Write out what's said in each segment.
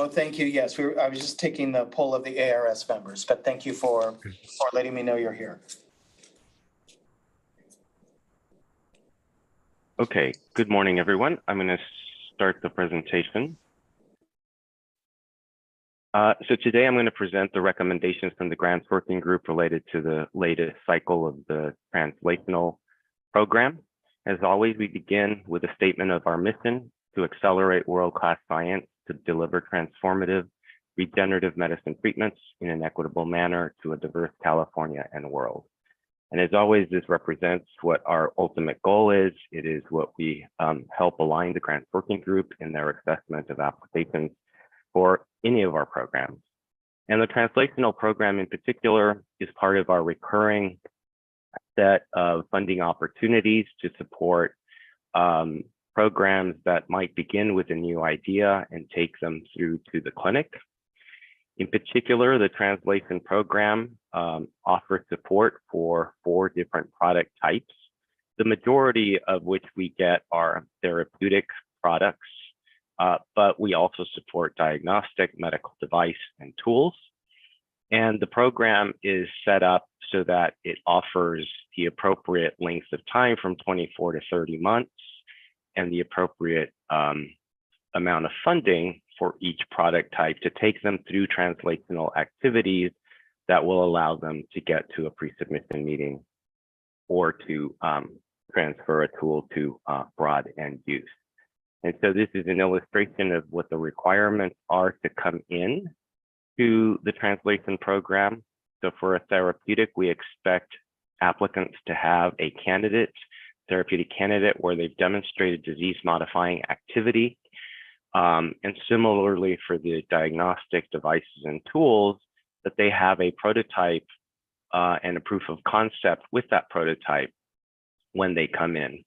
No, thank you. Yes, I was just taking the poll of the ARS members, but thank you for letting me know you're here. Okay, good morning, everyone. I'm going to start the presentation. So today I'm going to present the recommendations from the grants working group related to the latest cycle of the translational program. As always, we begin with a statement of our mission to accelerate world-class science to deliver transformative regenerative medicine treatments in an equitable manner to a diverse California and world. And as always, this represents what our ultimate goal is. It is what we help align the grants working group in their assessment of applications for any of our programs. And the translational program in particular is part of our recurring set of funding opportunities to support programs that might begin with a new idea and take them through to the clinic. In particular, the translation program offers support for 4 different product types, the majority of which we get are therapeutic products, but we also support diagnostic, medical device, and tools. And the program is set up so that it offers the appropriate length of time from 24 to 30 months and the appropriate amount of funding for each product type to take them through translational activities that will allow them to get to a pre-submission meeting or to transfer a tool to broad end use. And so this is an illustration of what the requirements are to come in to the translation program. So for a therapeutic, we expect applicants to have a therapeutic candidate where they've demonstrated disease-modifying activity. And similarly for the diagnostic devices and tools, that they have a prototype and a proof of concept with that prototype when they come in.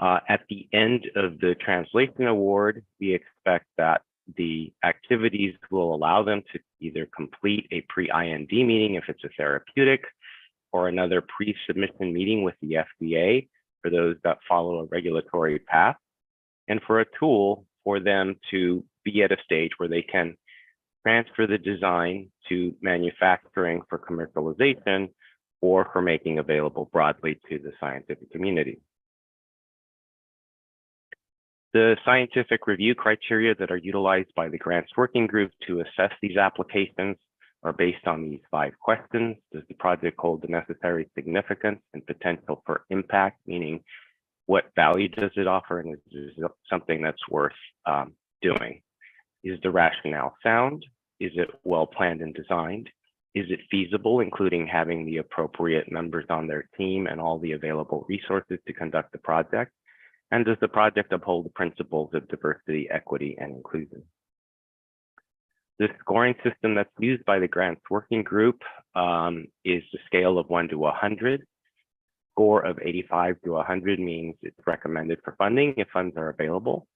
At the end of the translation award, we expect that the activities will allow them to either complete a pre-IND meeting if it's a therapeutic, or another pre-submission meeting with the FDA for those that follow a regulatory path, and for a tool for them to be at a stage where they can transfer the design to manufacturing for commercialization or for making available broadly to the scientific community. The scientific review criteria that are utilized by the grants working group to assess these applications are based on these 5 questions. Does the project hold the necessary significance and potential for impact, meaning what value does it offer, and is it something that's worth doing? Is the rationale sound? Is it well planned and designed? Is it feasible, including having the appropriate members on their team and all the available resources to conduct the project? And does the project uphold the principles of diversity, equity, and inclusion? The scoring system that's used by the grants working group is the scale of 1 to 100. Score of 85 to 100 means it's recommended for funding if funds are available.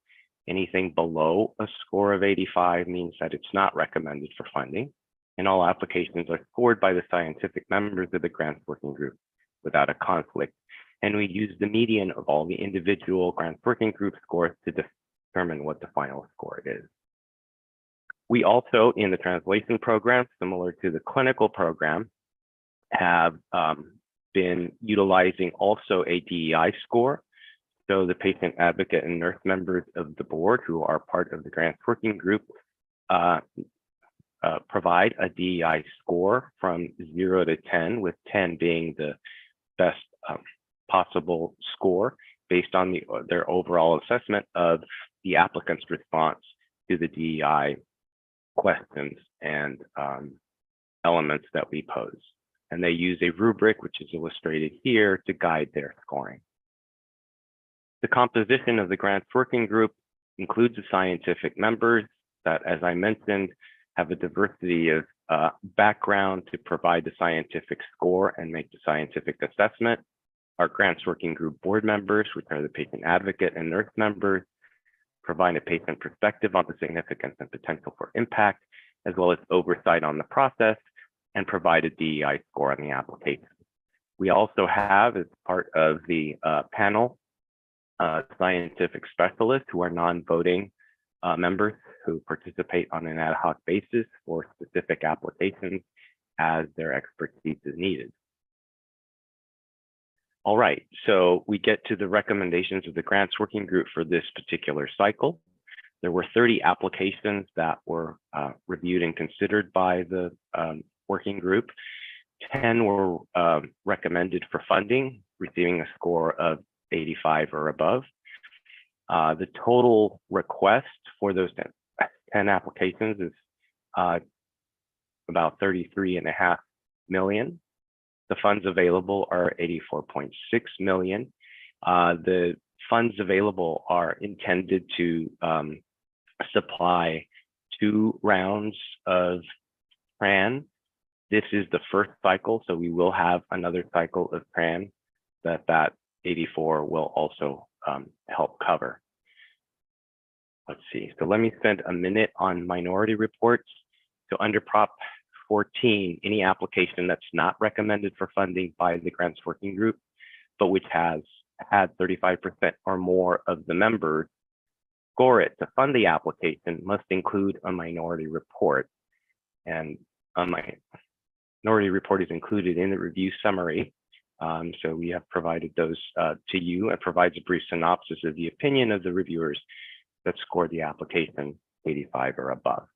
Anything below a score of 85 means that it's not recommended for funding. And all applications are scored by the scientific members of the grants working group without a conflict. And we use the median of all the individual grants working group scores to determine what the final score is. We also, in the translation program, similar to the clinical program, have been utilizing also a DEI score. So the patient advocate and nurse members of the board who are part of the grants working group provide a DEI score from 0 to 10, with 10 being the best possible score based on their overall assessment of the applicant's response to the DEI questions and elements that we pose. And they use a rubric, which is illustrated here, to guide their scoring. The composition of the grants working group includes the scientific members that, as I mentioned, have a diversity of background to provide the scientific score and make the scientific assessment. Our grants working group board members, which are the patient advocate and nurse members, provide a patient perspective on the significance and potential for impact, as well as oversight on the process, and provide a DEI score on the application. We also have, as part of the panel, scientific specialists who are non-voting members who participate on an ad hoc basis for specific applications as their expertise is needed. All right, so we get to the recommendations of the grants working group for this particular cycle. There were 30 applications that were reviewed and considered by the working group. 10 were recommended for funding, receiving a score of 85 or above. The total request for those 10 applications is about 33.5 million. The funds available are 84.6 million. The funds available are intended to supply 2 rounds of PRAN. This is the first cycle, so we will have another cycle of PRAN that 84 will also help cover. Let's see, so let me spend a minute on minority reports. So under Prop 14, any application that's not recommended for funding by the grants working group, but which has had 35% or more of the members score it to fund the application must include a minority report. And a minority report is included in the review summary. So we have provided those to you and provides a brief synopsis of the opinion of the reviewers that scored the application 85 or above.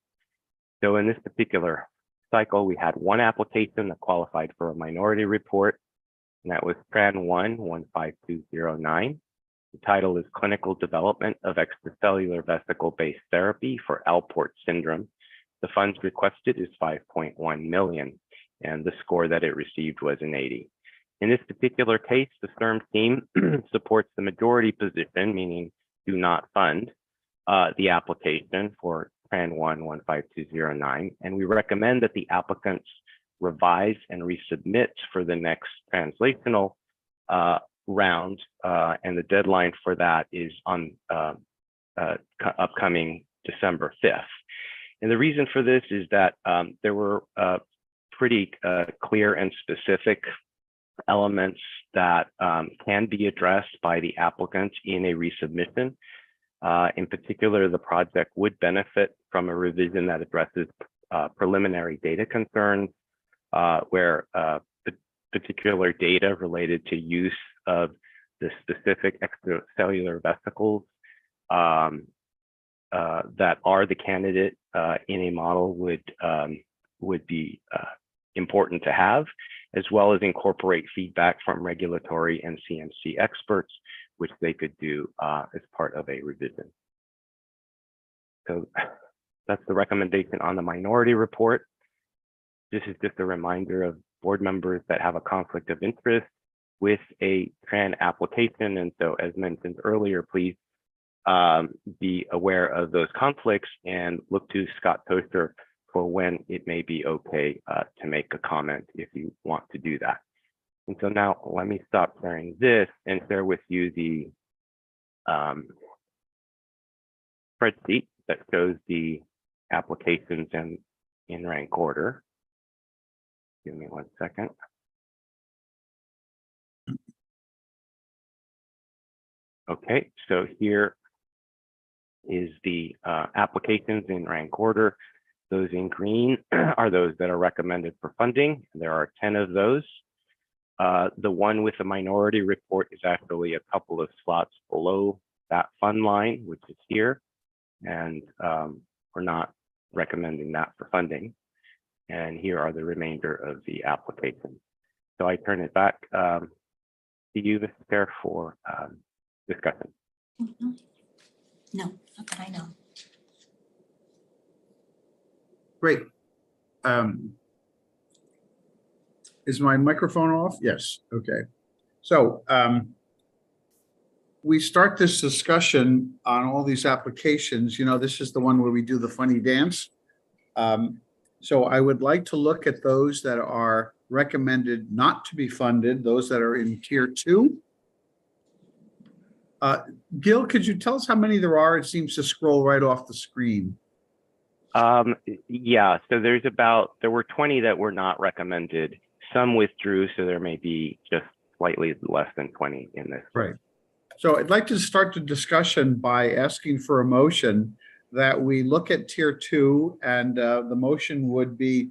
So in this particular cycle, we had 1 application that qualified for a minority report, and that was PRAN 1-15209. The title is Clinical Development of Extracellular Vesicle-Based Therapy for Alport Syndrome. The funds requested is 5.1 million, and the score that it received was an 80. In this particular case, the STERM team supports the majority position, meaning do not fund the application for PRAN 1-15209, and we recommend that the applicants revise and resubmit for the next translational round, and the deadline for that is on upcoming December 5th. And the reason for this is that there were pretty clear and specific elements that can be addressed by the applicant in a resubmission. In particular, the project would benefit from a revision that addresses preliminary data concerns, where particular data related to use of the specific extracellular vesicles that are the candidate in a model would be important to have, as well as incorporate feedback from regulatory and CMC experts, which they could do as part of a revision. So that's the recommendation on the minority report. This is just a reminder of board members that have a conflict of interest with a PRAN application. And so as mentioned earlier, please be aware of those conflicts and look to Scott Toaster for when it may be okay to make a comment if you want to do that. And so now let me stop sharing this and share with you the spreadsheet that shows the applications in rank order. Give me 1 second. Okay, so here is the applications in rank order. Those in green are those that are recommended for funding. There are 10 of those. The one with the minority report is actually a couple of slots below that fund line, which is here. And we're not recommending that for funding. And here are the remainder of the application. So I turn it back to you, Mr. Chair, for discussion. No, not that I know. Great. Is my microphone off? Yes. Okay. So we start this discussion on all these applications. You know, this is the one where we do the funny dance. So I would like to look at those that are recommended not to be funded, those that are in tier 2. Gil, could you tell us how many there are? It seems to scroll right off the screen. Yeah, so there were 20 that were not recommended. Some withdrew, so there may be just slightly less than 20 in this. Right. So I'd like to start the discussion by asking for a motion that we look at tier 2, and the motion would be,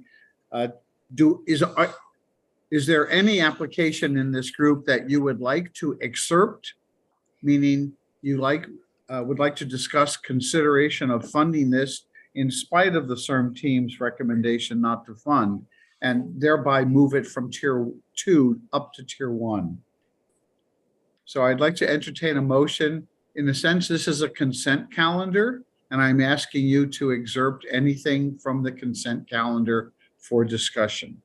is there any application in this group that you would like to excerpt, meaning you would like to discuss consideration of funding this in spite of the CERM team's recommendation not to fund, and thereby move it from tier 2 up to tier 1? So I'd like to entertain a motion. In a sense, this is a consent calendar, and I'm asking you to excerpt anything from the consent calendar for discussion.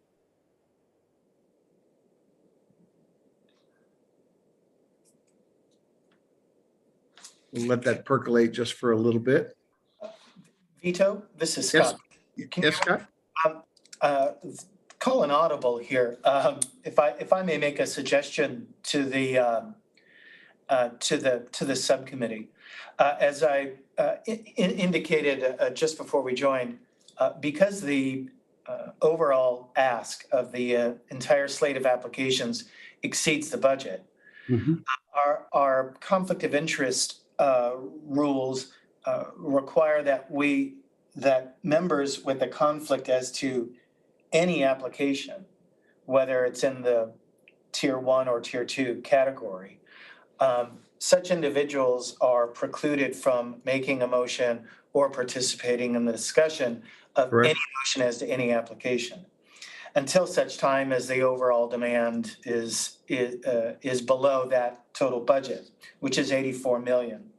We'll let that percolate just for a little bit. Vito, this is Yes. Scott. Yes, Scott? Call an audible here. If I may make a suggestion to the subcommittee, as I indicated just before we joined, because the overall ask of the entire slate of applications exceeds the budget, our conflict of interest rules require that members with a conflict as to any application, whether it's in the tier 1 or tier 2 category, such individuals are precluded from making a motion or participating in the discussion of Correct. any motion as to any application, until such time as the overall demand is below that total budget, which is 84 million.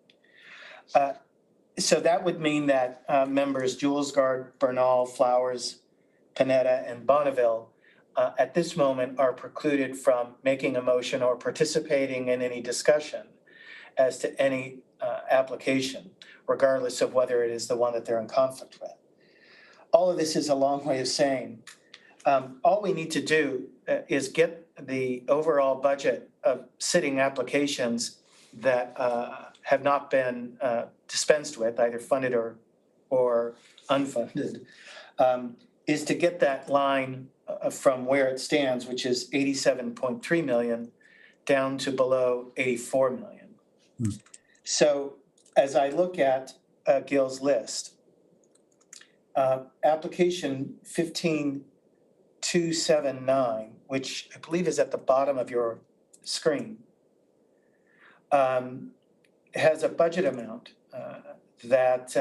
So that would mean that members Julesgard, Bernal, Flowers, Panetta, and Bonneville at this moment are precluded from making a motion or participating in any discussion as to any application, regardless of whether it is the one that they're in conflict with. All of this is a long way of saying all we need to do is get the overall budget of sitting applications that have not been dispensed with, either funded or unfunded, is to get that line from where it stands, which is 87.3 million, down to below 84 million. So as I look at Gil's list, application 15279, which I believe is at the bottom of your screen, has a budget amount that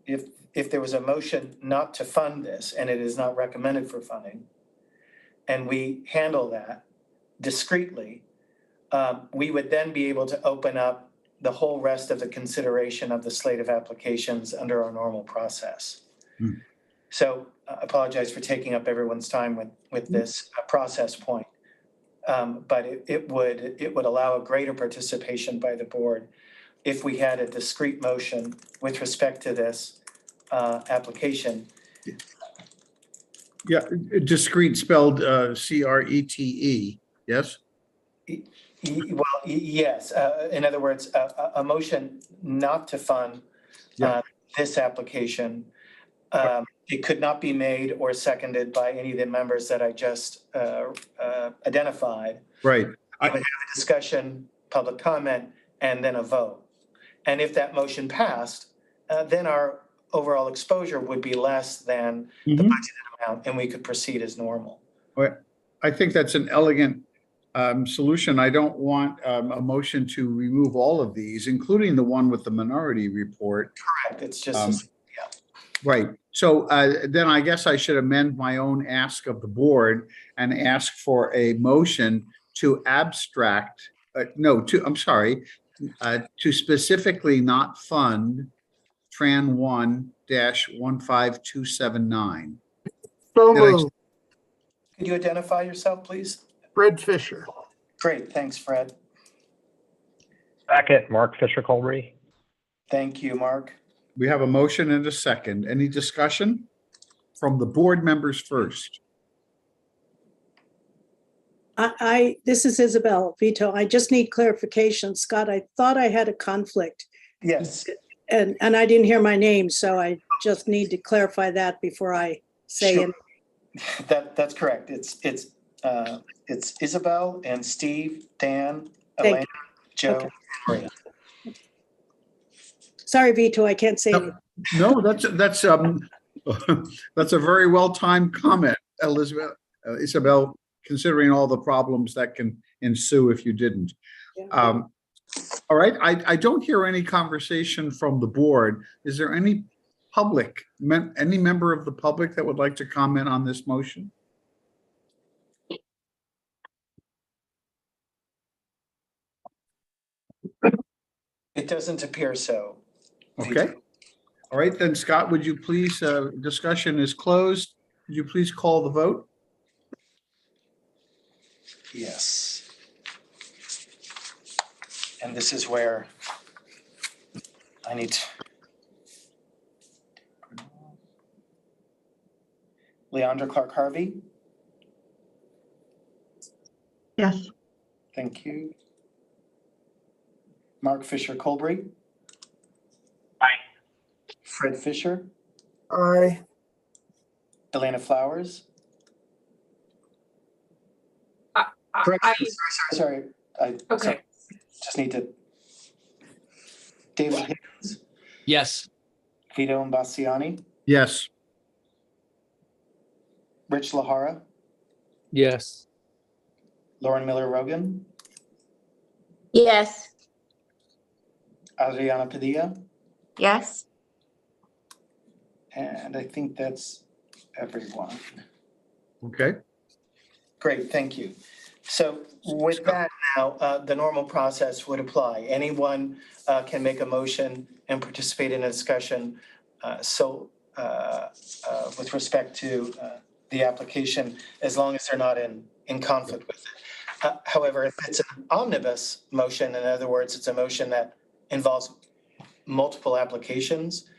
if there was a motion not to fund this and it is not recommended for funding, and we handle that discreetly, we would then be able to open up the whole rest of the consideration of the slate of applications under our normal process. So I apologize for taking up everyone's time with this process point. But it would allow a greater participation by the board if we had a discrete motion with respect to this application. Yeah, discrete spelled CRETE, yes? Well, yes. In other words, a motion not to fund this application. It could not be made or seconded by any of the members that I just identified. Right. We would have a discussion, public comment, and then a vote. And if that motion passed, then our overall exposure would be less than the budgeted amount, and we could proceed as normal. I think that's an elegant solution. I don't want a motion to remove all of these, including the one with the minority report. Correct. It's just Right. So then I guess I should amend my own ask of the board and ask for a motion to abstract, to specifically not fund Tran 1-15279. So Did I- moved. Could you identify yourself, please? Fred Fisher. Great. Thanks, Fred. Second, Mark Fisher Colby. Thank you, Mark. We have a motion and a second. Any discussion from the board members first? This is Isabel Vito. I just need clarification. Scott, I thought I had a conflict Yes. and I didn't hear my name, so I just need to clarify that before I say Sure. it. That's correct. It's Isabel and Steve, Dan, Thank Elena, Joe, Okay. and Maria. Sorry, Vito, I can't say No. anything. No, that's that's a very well-timed comment, Elizabeth, Isabel, considering all the problems that can ensue if you didn't. Yeah. All right, I don't hear any conversation from the board. Is there any public, any member of the public that would like to comment on this motion? It doesn't appear so. Okay. All right, then Scott, would you please, discussion is closed. Would you please call the vote? Yes. And this is where I need to. Leandra Clark Harvey, Yes. thank you. Mark Fisher Colbury. Aye. Fred Fisher, Aye. Elena Flowers. I- Correction, sorry, I Okay, just need to. David Higgins, Yes. Vito Imbassiani, Yes. Rich Lahara, Yes. Lauren Miller Rogan, Yes. Adriana Padilla, Yes. and I think that's everyone. Okay. Great, thank you. So with that now, the normal process would apply. Anyone can make a motion and participate in a discussion. With respect to the application, as long as they're not in conflict with it. However, if it's an omnibus motion, in other words, it's a motion that involves multiple applications,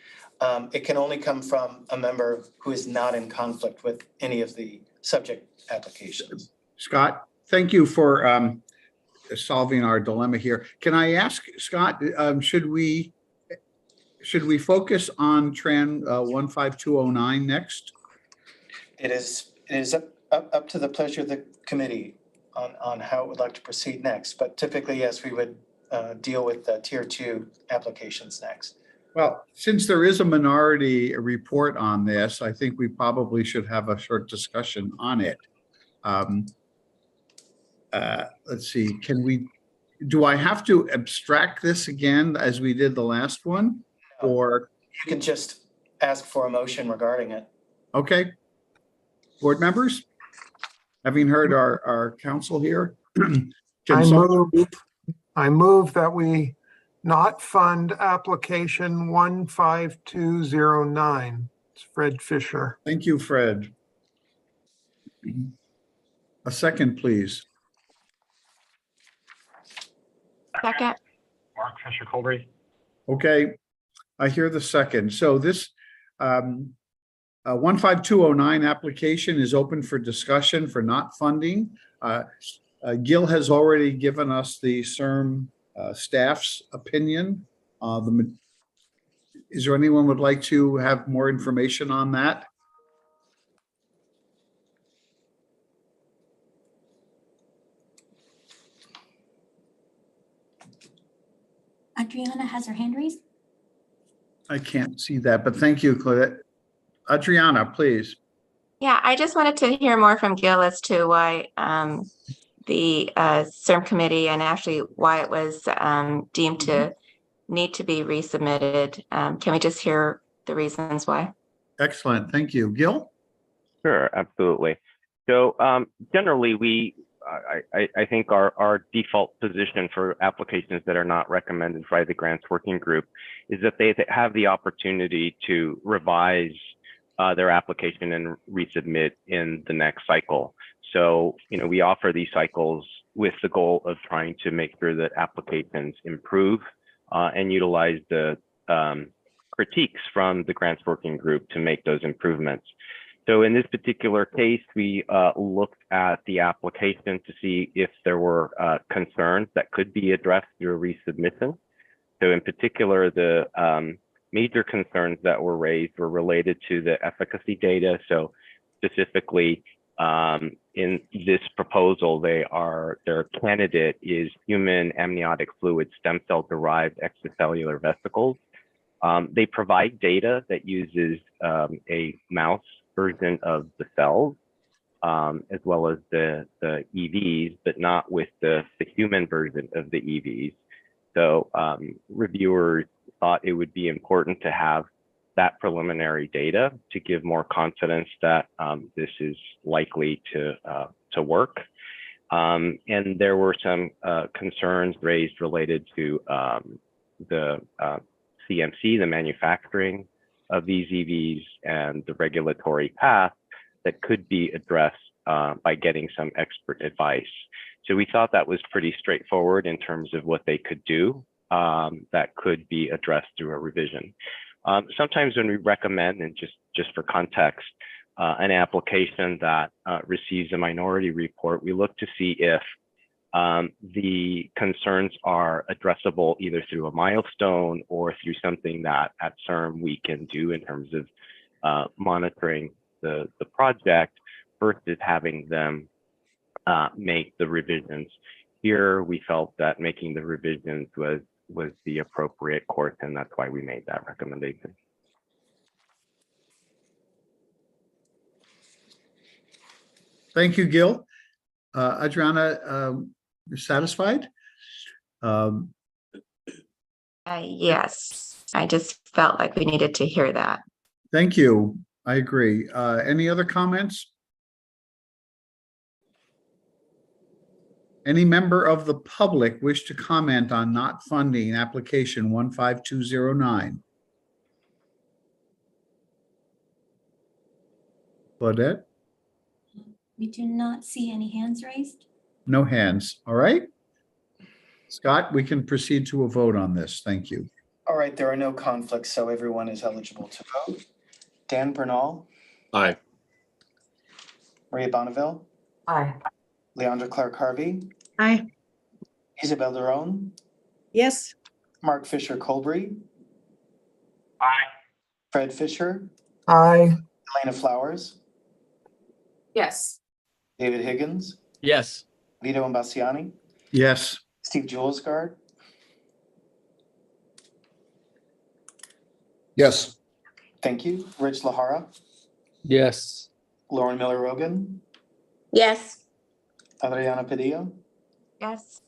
it can only come from a member who is not in conflict with any of the subject applications. Scott, thank you for solving our dilemma here. Can I ask, Scott, should we focus on Tran 15209 next? It is up to the pleasure of the committee on how it would like to proceed next. But typically, yes, we would deal with the tier 2 applications next. Well, since there is a minority report on this, I think we probably should have a short discussion on it. Let's see, do I have to abstract this again as we did the last one? Or, You can just ask for a motion regarding it. okay. Board members, having heard our counsel here. I move that we not fund application 15209. It's Fred Fisher. Thank you, Fred. A second, please. Second. Mark Fisher Colbury. Okay, I hear the second. So this 15209 application is open for discussion for not funding. Gil has already given us the CERM staff's opinion. Is there anyone would like to have more information on that? Adriana has her hand raised. I can't see that, but thank you, Claudette. Adriana, please. Yeah, I just wanted to hear more from Gil as to why the CERM committee and actually why it was deemed to need to be resubmitted. Can we just hear the reasons why? Excellent, thank you. Gil? Sure, absolutely. So generally, I think our default position for applications that are not recommended by the grants working group is that they have the opportunity to revise their application and resubmit in the next cycle. So, we offer these cycles with the goal of trying to make sure that applications improve and utilize the critiques from the grants working group to make those improvements. So in this particular case, we looked at the application to see if there were concerns that could be addressed through a resubmission. So in particular, the major concerns that were raised were related to the efficacy data. So specifically, in this proposal, their candidate is human amniotic fluid stem cell derived extracellular vesicles. They provide data that uses a mouse version of the cells, as well as the EVs, but not with the human version of the EVs. So reviewers thought it would be important to have that preliminary data to give more confidence that this is likely to work. And there were some concerns raised related to the CMC, the manufacturing of these EVs, and the regulatory path that could be addressed by getting some expert advice. So we thought that was pretty straightforward in terms of what they could do that could be addressed through a revision. Sometimes when we recommend, and just for context, an application that receives a minority report, we look to see if the concerns are addressable either through a milestone or through something that at CIRM we can do in terms of monitoring the project versus having them make the revisions. Here, we felt that making the revisions was the appropriate course, and that's why we made that recommendation. Thank you, Gil. Adriana, you're satisfied? Yes, I just felt like we needed to hear that. Thank you. I agree. Any other comments? Any member of the public wish to comment on not funding application 15209? Claudette? We do not see any hands raised. No hands. All right. Scott, we can proceed to a vote on this. Thank you. All right, there are no conflicts, so everyone is eligible to vote. Dan Bernal, Aye. Maria Bonneville, Aye. Leandra Clark Harvey, Aye. Isabel Daron, Yes. Mark Fisher Colbury, Aye. Fred Fisher, aye, Elena Flowers, Yes. David Higgins, Yes. Vito Imbasciani, Yes. Steve Julesgaard, Yes. thank you, Rich Lahara, Yes. Lauren Miller Rogan, Yes. Adriana Padilla, Yes.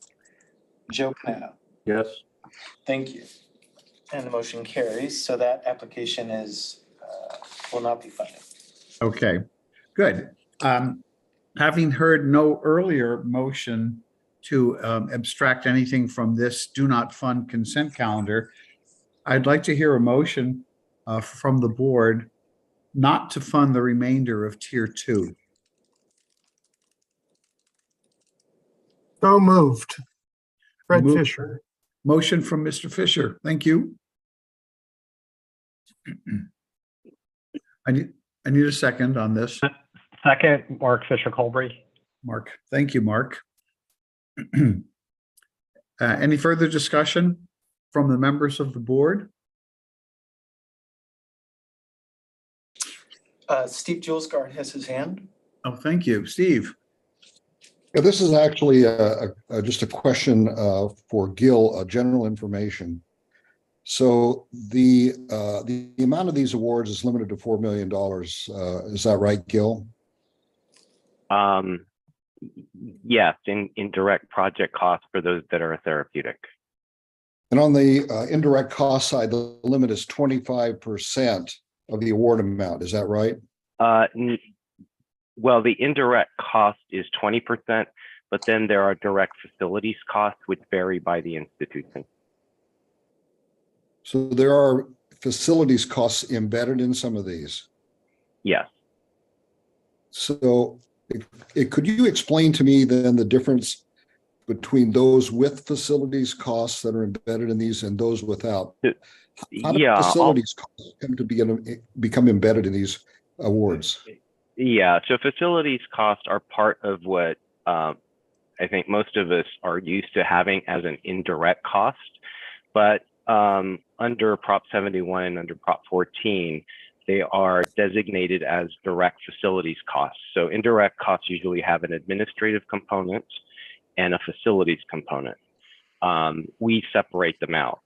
Joe Panetta. Yes. Thank you. And the motion carries, so that application will not be funded. Okay, good. Having heard no earlier motion to abstract anything from this do not fund consent calendar, I'd like to hear a motion from the board not to fund the remainder of tier 2. so moved. Fred Move- Fisher. Motion from Mr. Fisher. Thank you. I need a second on this. Second, Mark Fisher Colbury. Mark, thank you, Mark. Any further discussion from the members of the board? Steve Julesgaard has his hand. Oh, thank you. Steve? Yeah, this is actually just a question for Gil, general information. So the amount of these awards is limited to $4 million. Is that right, Gil? Yes, in direct project costs for those that are therapeutic. And on the indirect cost side, the limit is 25% of the award amount. Is that right? Well, the indirect cost is 20%, but then there are direct facilities costs, which vary by the institution. So there are facilities costs embedded in some of these. Yes. So could you explain to me then the difference between those with facilities costs that are embedded in these and those without? How do facilities costs come to become embedded in these awards? Yeah, so facilities costs are part of what I think most of us are used to having as an indirect cost, but under Prop 71 and under Prop 14, they are designated as direct facilities costs. So indirect costs usually have an administrative component and a facilities component. We separate them out.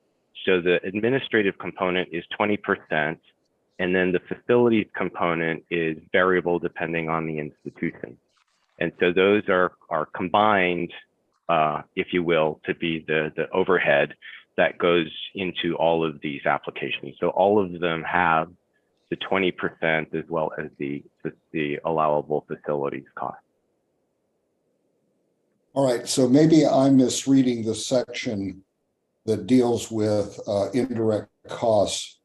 So the administrative component is 20%, and then the facilities component is variable depending on the institution. And so those are combined, if you will, to be the overhead that goes into all of these applications. So all of them have the 20% as well as the allowable facilities cost. All right, so maybe I'm misreading the section that deals with indirect costs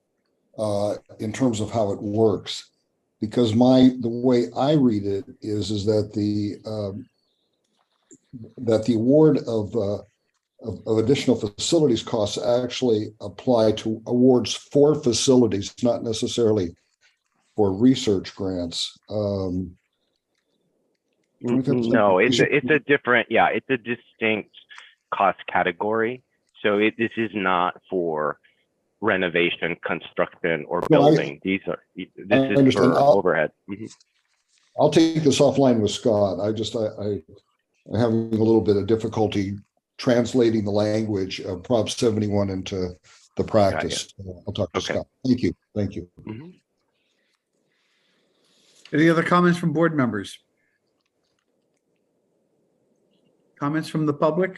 in terms of how it works, because the way I read it is that the award of additional facilities costs actually apply to awards for facilities, not necessarily for research grants. No, it's a different, yeah, it's a distinct cost category. So this is not for renovation, construction, or building. This is for overhead. I'll take this offline with Scott. I'm having a little bit of difficulty translating the language of Prop 71 into the practice. I'll talk to Scott. Thank you. Thank you. Any other comments from board members? Comments from the public?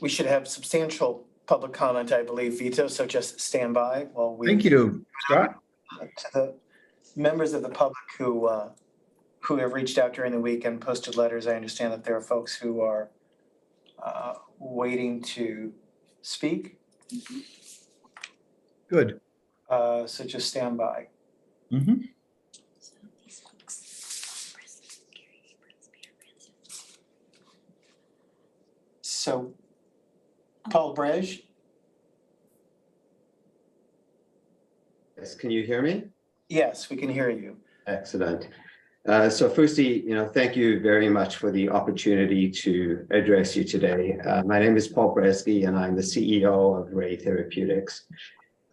We should have substantial public comment, I believe, Vito, so just stand by while we. Thank you, Scott. To the members of the public who have reached out during the week and posted letters, I understand that there are folks who are waiting to speak. Good. So just stand by. So, Paul Brej. Yes, can you hear me? Yes, we can hear you. Excellent. So firstly, thank you very much for the opportunity to address you today. My name is Paul Bresky, and I'm the CEO of Ray Therapeutics.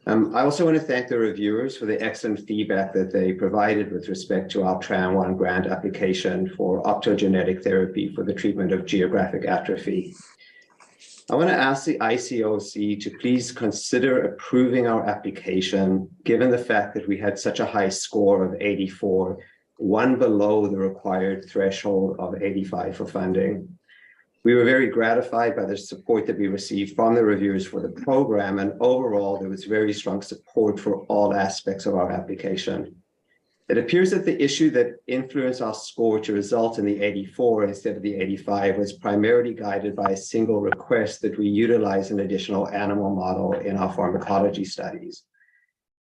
I also want to thank the reviewers for the excellent feedback that they provided with respect to our Tran1 grant application for optogenetic therapy for the treatment of geographic atrophy. I want to ask the ICOC to please consider approving our application, given the fact that we had such a high score of 84, one below the required threshold of 85 for funding. We were very gratified by the support that we received from the reviewers for the program, and overall, there was very strong support for all aspects of our application. It appears that the issue that influenced our score to result in the 84 instead of the 85 was primarily guided by a single request that we utilize an additional animal model in our pharmacology studies.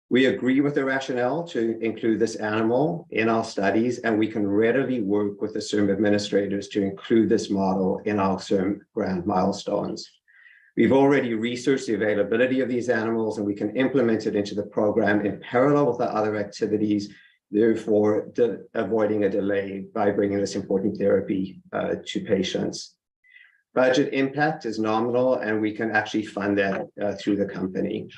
We agree with the rationale to include this animal in our studies, and we can readily work with the CIRM administrators to include this model in our CIRM grant milestones. We've already researched the availability of these animals, and we can implement it into the program in parallel with the other activities, therefore avoiding a delay by bringing this important therapy to patients. Budget impact is nominal, and we can actually fund that through the company.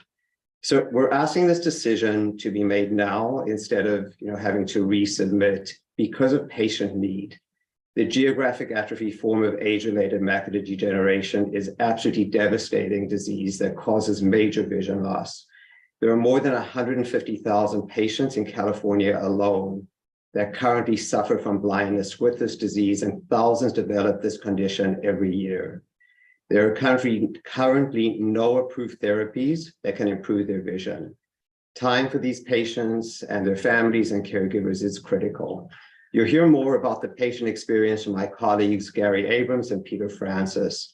So we're asking this decision to be made now instead of having to resubmit because of patient need. The geographic atrophy form of age-related macular degeneration is absolutely devastating disease that causes major vision loss. There are more than 150,000 patients in California alone that currently suffer from blindness with this disease, and thousands develop this condition every year. There are currently no approved therapies that can improve their vision. Time for these patients and their families and caregivers is critical. You'll hear more about the patient experience from my colleagues, Gary Abrams and Peter Francis.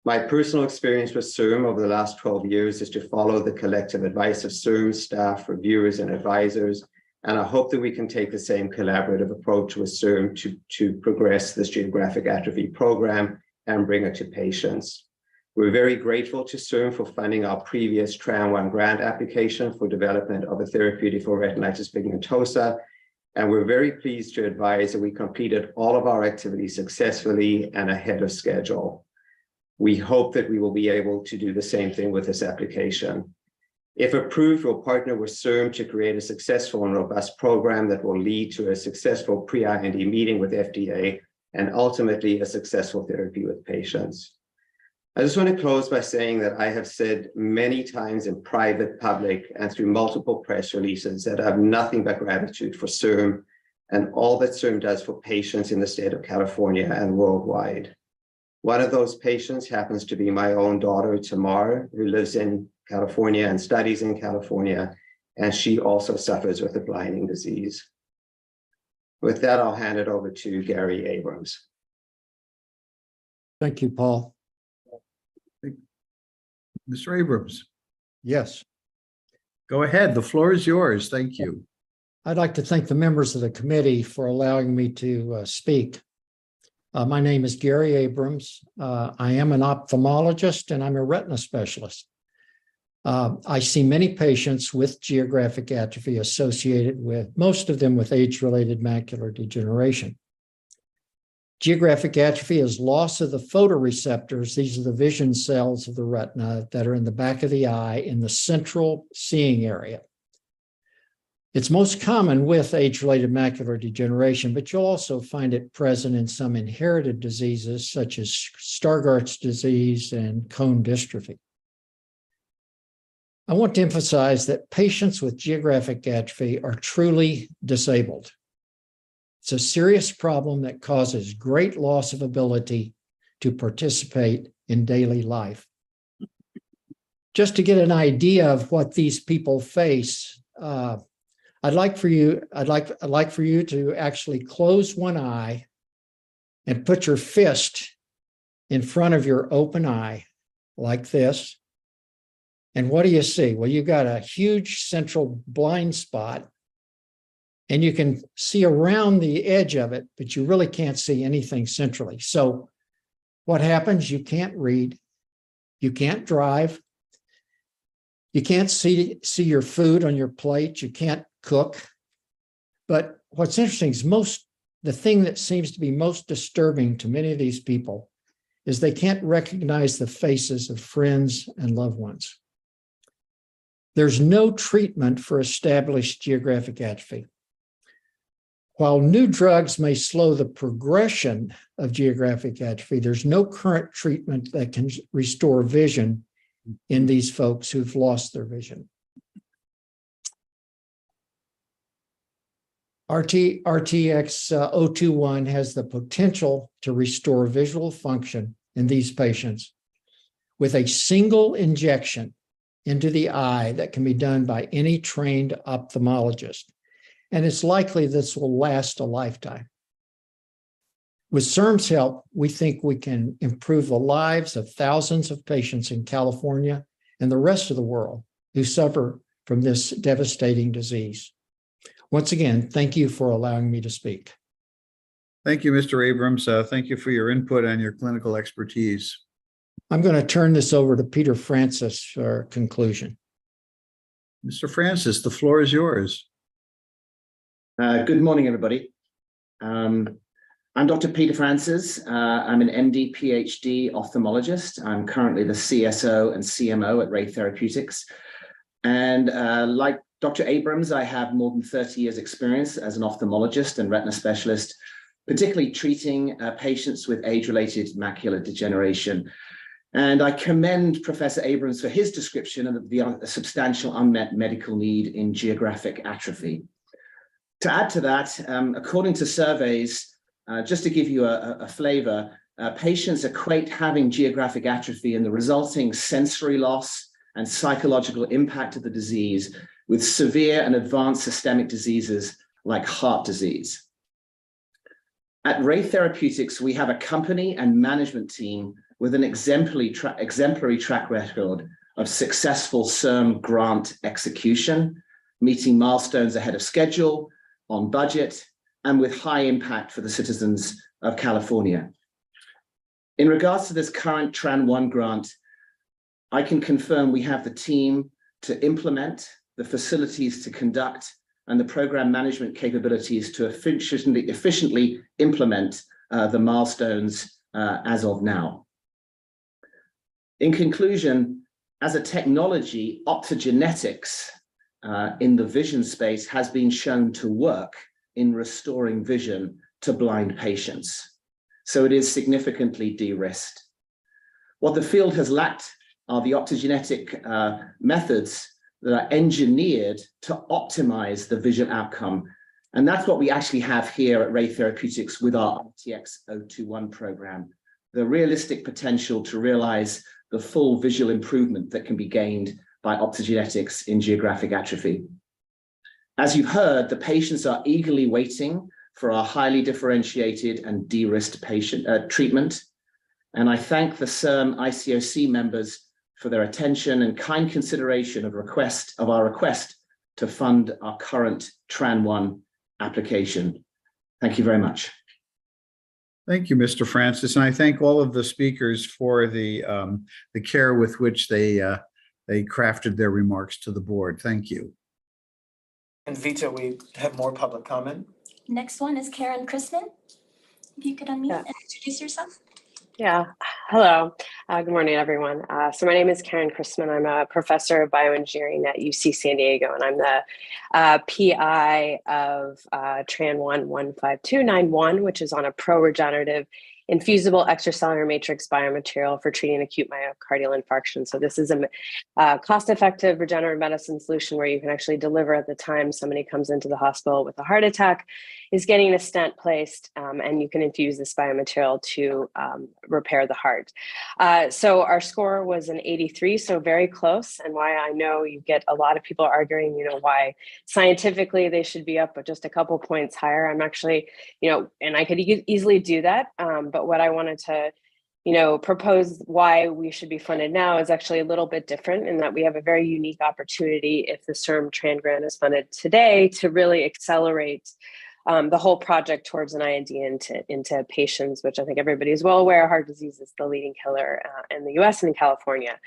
My personal experience with CIRM over the last 12 years is to follow the collective advice of CIRM staff, reviewers, and advisors. And I hope that we can take the same collaborative approach with CIRM to progress this geographic atrophy program and bring it to patients. We're very grateful to CIRM for funding our previous Tran1 grant application for development of a therapeutic for retinitis pigmentosa. And we're very pleased to advise that we completed all of our activities successfully and ahead of schedule. We hope that we will be able to do the same thing with this application. If approved, we'll partner with CIRM to create a successful and robust program that will lead to a successful pre-IND meeting with FDA and ultimately a successful therapy with patients. I just want to close by saying that I have said many times in private, public, and through multiple press releases that I have nothing but gratitude for CIRM and all that CIRM does for patients in the state of California and worldwide. One of those patients happens to be my own daughter, Tamar, who lives in California and studies in California, and she also suffers with a blinding disease. With that, I'll hand it over to Gary Abrams. Thank you, Paul. Mr. Abrams, Yes, go ahead. The floor is yours. Thank you. I'd like to thank the members of the committee for allowing me to speak. My name is Gary Abrams. I am an ophthalmologist and I'm a retina specialist. I see many patients with geographic atrophy associated with, most of them with age-related macular degeneration. Geographic atrophy is loss of the photoreceptors. These are the vision cells of the retina that are in the back of the eye in the central seeing area. It's most common with age-related macular degeneration, but you'll also find it present in some inherited diseases such as Stargardt's disease and cone dystrophy. I want to emphasize that patients with geographic atrophy are truly disabled. It's a serious problem that causes great loss of ability to participate in daily life. Just to get an idea of what these people face, I'd like for you to actually close one eye and put your fist in front of your open eye like this. And what do you see? Well, you've got a huge central blind spot. And you can see around the edge of it, but you really can't see anything centrally. So what happens? You can't read, you can't drive, you can't see your food on your plate, you can't cook. But what's interesting is the thing that seems to be most disturbing to many of these people is they can't recognize the faces of friends and loved ones. There's no treatment for established geographic atrophy. While new drugs may slow the progression of geographic atrophy, there's no current treatment that can restore vision in these folks who've lost their vision. RTX-021 has the potential to restore visual function in these patients with a single injection into the eye that can be done by any trained ophthalmologist. And it's likely this will last a lifetime. With CIRM's help, we think we can improve the lives of thousands of patients in California and the rest of the world who suffer from this devastating disease. Once again, thank you for allowing me to speak. Thank you, Mr. Abrams. Thank you for your input and your clinical expertise. I'm going to turn this over to Peter Francis for conclusion. Mr. Francis, the floor is yours. Good morning, everybody. I'm Dr. Peter Francis. I'm an MD, PhD ophthalmologist. I'm currently the CSO and CMO at Ray Therapeutics. And like Dr. Abrams, I have more than 30 years experience as an ophthalmologist and retina specialist, particularly treating patients with age-related macular degeneration. And I commend Professor Abrams for his description of the substantial unmet medical need in geographic atrophy. To add to that, according to surveys, just to give you a flavor, patients equate having geographic atrophy and the resulting sensory loss and psychological impact of the disease with severe and advanced systemic diseases like heart disease. At Ray Therapeutics, we have a company and management team with an exemplary track record of successful CIRM grant execution, meeting milestones ahead of schedule, on budget, and with high impact for the citizens of California. In regards to this current Tran-1 grant, I can confirm we have the team to implement, the facilities to conduct, and the program management capabilities to efficiently implement the milestones as of now. In conclusion, as a technology, optogenetics in the vision space has been shown to work in restoring vision to blind patients. So it is significantly de-risked. What the field has lacked are the optogenetic methods that are engineered to optimize the visual outcome. And that's what we actually have here at Ray Therapeutics with our RTX-021 program, the realistic potential to realize the full visual improvement that can be gained by optogenetics in geographic atrophy. As you've heard, the patients are eagerly waiting for our highly differentiated and de-risked patient treatment. And I thank the CIRM ICOC members for their attention and kind consideration of our request to fund our current TRAN1 application. Thank you very much. Thank you, Mr. Francis, and I thank all of the speakers for the care with which they crafted their remarks to the board. Thank you. And Vito, we have more public comment. Next one is Karen Chrisman. If you could unmute and introduce yourself. Yeah, hello. Good morning, everyone. So my name is Karen Chrisman. I'm a professor of bioengineering at UC San Diego, and I'm the PI of TRAN1 15291, which is on a pro-regenerative infusible extracellular matrix biomaterial for treating acute myocardial infarction. So this is a cost-effective regenerative medicine solution where you can actually deliver at the time somebody comes into the hospital with a heart attack, is getting a stent placed, and you can infuse this biomaterial to repair the heart. So our score was an 83, so very close. And why I know you get a lot of people arguing, why scientifically they should be up, but just a couple points higher. I'm actually, and I could easily do that. But what I wanted to, propose why we should be funded now is actually a little bit different in that we have a very unique opportunity if the CIRM TRAN grant is funded today to really accelerate the whole project towards an IND into patients, which I think everybody is well aware, heart disease is the leading killer in the US and in California.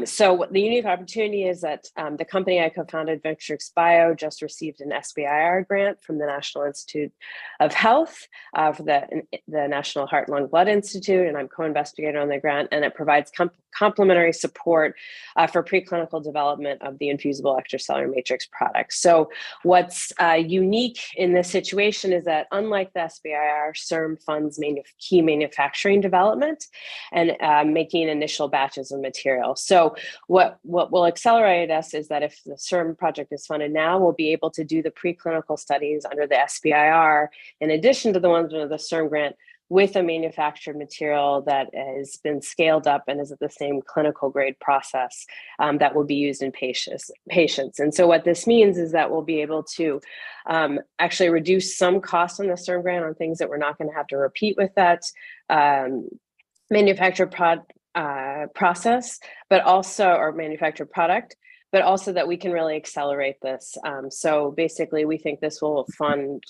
So the unique opportunity is that the company I co-founded, Ventrix Bio, just received an SBIR grant from the National Institute of Health for the National Heart, Lung, Blood Institute, and I'm co-investigator on the grant, and it provides complementary support for preclinical development of the infusible extracellular matrix products. So what's unique in this situation is that unlike the SBIR, CIRM funds key manufacturing development and making initial batches of material. So what will accelerate us is that if the CIRM project is funded now, we'll be able to do the preclinical studies under the SBIR in addition to the ones under the CIRM grant with a manufactured material that has been scaled up and is at the same clinical grade process that will be used in patients. And so what this means is that we'll be able to actually reduce some costs on the CIRM grant on things that we're not going to have to repeat with that manufactured process, but also, or manufactured product, but also that we can really accelerate this. So basically, we think this will fund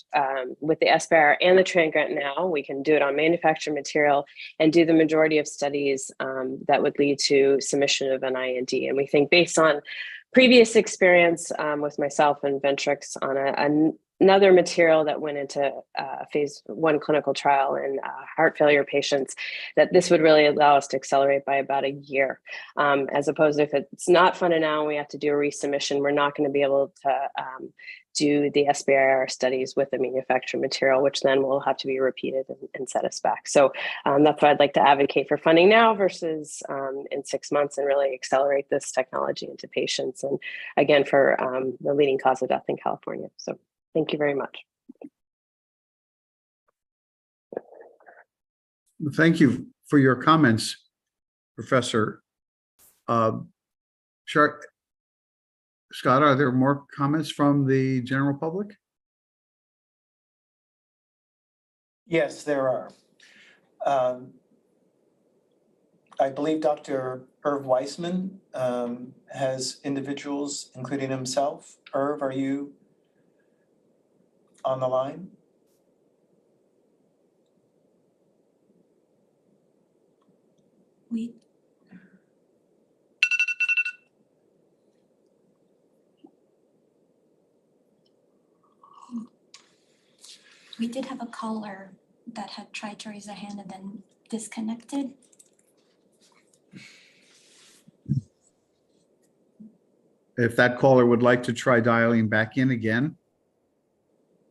with the SBIR and the TRAN grant now, we can do it on manufactured material and do the majority of studies that would lead to submission of an IND. And we think based on previous experience with myself and Ventrix on another material that went into phase 1 clinical trial in heart failure patients, that this would really allow us to accelerate by about a year. As opposed to if it's not funded now and we have to do a resubmission, we're not going to be able to do the SBIR studies with the manufactured material, which then will have to be repeated and set us back. So that's why I'd like to advocate for funding now versus in 6 months and really accelerate this technology into patients. And again, for the leading cause of death in California. So thank you very much. Thank you for your comments, Professor. Scott, are there more comments from the general public? Yes, there are. I believe Dr. Irv Weissman has individuals, including himself. Irv, are you on the line? We did have a caller that had tried to raise a hand and then disconnected. If that caller would like to try dialing back in again.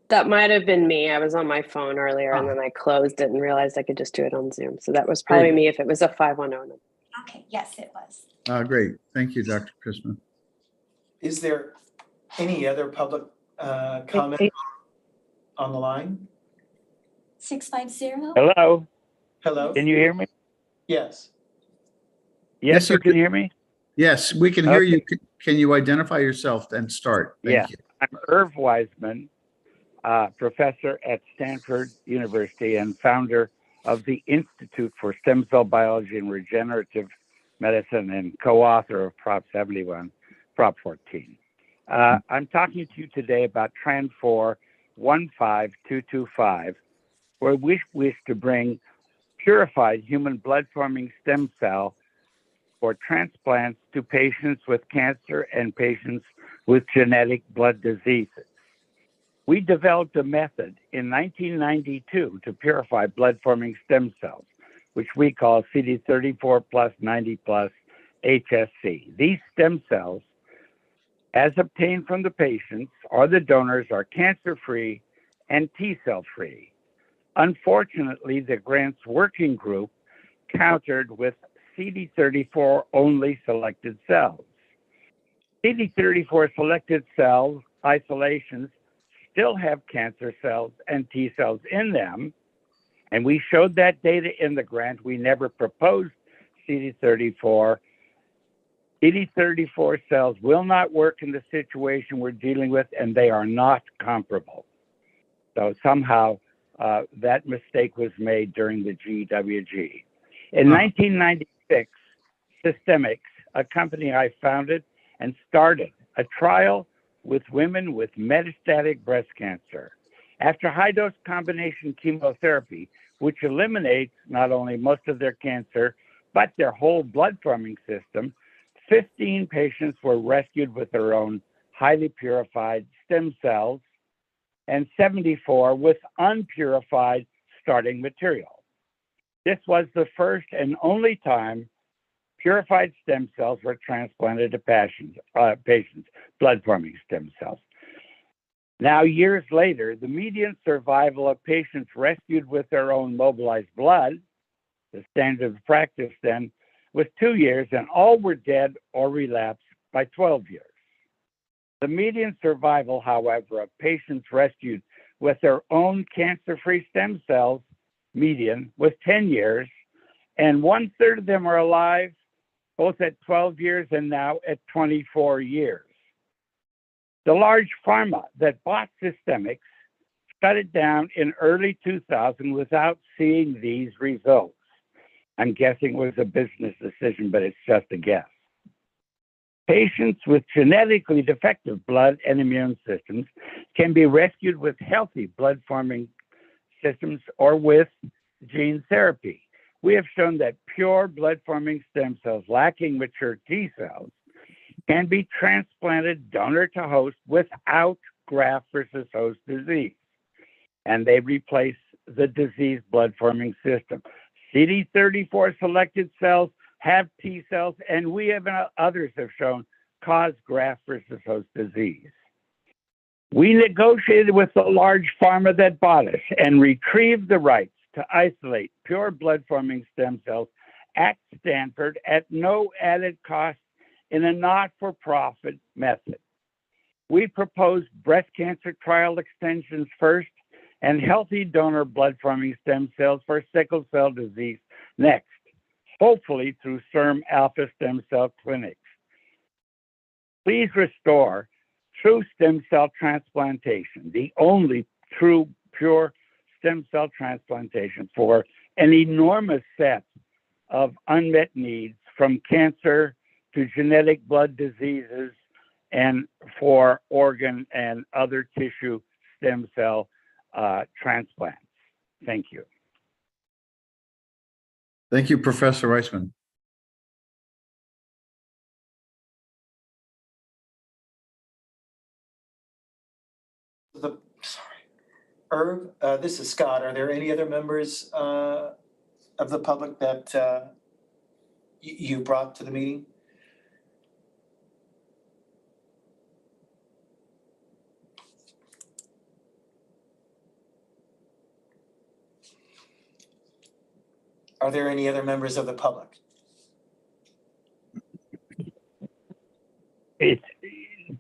That might have been me. I was on my phone earlier and then I closed it and realized I could just do it on Zoom. So that was probably me if it was a 510 number. Okay, yes, it was. Great. Thank you, Dr. Christman. Is there any other public comment on the line? 650? Hello, Hello? can you hear me? Yes. Yes, sir. you can hear me? Yes, we can hear you. Okay. Can you identify yourself and start? Yeah, Thank you. I'm Irv Wiseman, professor at Stanford University and founder of the Institute for Stem Cell Biology and Regenerative Medicine and co-author of Prop 71, Prop 14. I'm talking to you today about Trend 4 15225, where we wish to bring purified human blood-forming stem cell for transplants to patients with cancer and patients with genetic blood diseases. We developed a method in 1992 to purify blood-forming stem cells, which we call CD34 plus 90 plus HSC. These stem cells, as obtained from the patients or the donors, are cancer-free and T-cell free. Unfortunately, the grant's working group countered with CD34 only selected cells. CD34 selected cell isolations still have cancer cells and T cells in them, and we showed that data in the grant. We never proposed CD34. CD34 cells will not work in the situation we're dealing with, and they are not comparable. So somehow that mistake was made during the GWG. In 1996, Systemics, a company I founded and started, a trial with women with metastatic breast cancer. After high-dose combination chemotherapy, which eliminates not only most of their cancer, but their whole blood-forming system, 15 patients were rescued with their own highly purified stem cells and 74 with unpurified starting material. This was the first and only time purified stem cells were transplanted to patients, blood-forming stem cells. Now, years later, the median survival of patients rescued with their own mobilized blood, the standard of practice then, was 2 years, and all were dead or relapsed by 12 years. The median survival, however, of patients rescued with their own cancer-free stem cells, median, was 10 years, and 1/3 of them are alive, both at 12 years and now at 24 years. The large pharma that bought Systemics shut it down in early 2000 without seeing these results. I'm guessing it was a business decision, but it's just a guess. Patients with genetically defective blood and immune systems can be rescued with healthy blood-forming systems or with gene therapy. We have shown that pure blood-forming stem cells lacking mature T cells can be transplanted donor to host without graft versus host disease, and they replace the diseased blood-forming system. CD34 selected cells have T cells, and we have others have shown cause graft versus host disease. We negotiated with the large pharma that bought us and retrieved the rights to isolate pure blood-forming stem cells at Stanford at no added cost in a not-for-profit method. We proposed breast cancer trial extensions first and healthy donor blood-forming stem cells for sickle cell disease next, hopefully through SERM alpha stem cell clinics. Please restore true stem cell transplantation, the only true pure stem cell transplantation for an enormous set of unmet needs, from cancer to genetic blood diseases and for organ and other tissue stem cell transplants. Thank you. Thank you, Professor Reisman. Irv, this is Scott. Are there any other members of the public that you brought to the meeting? Are there any other members of the public?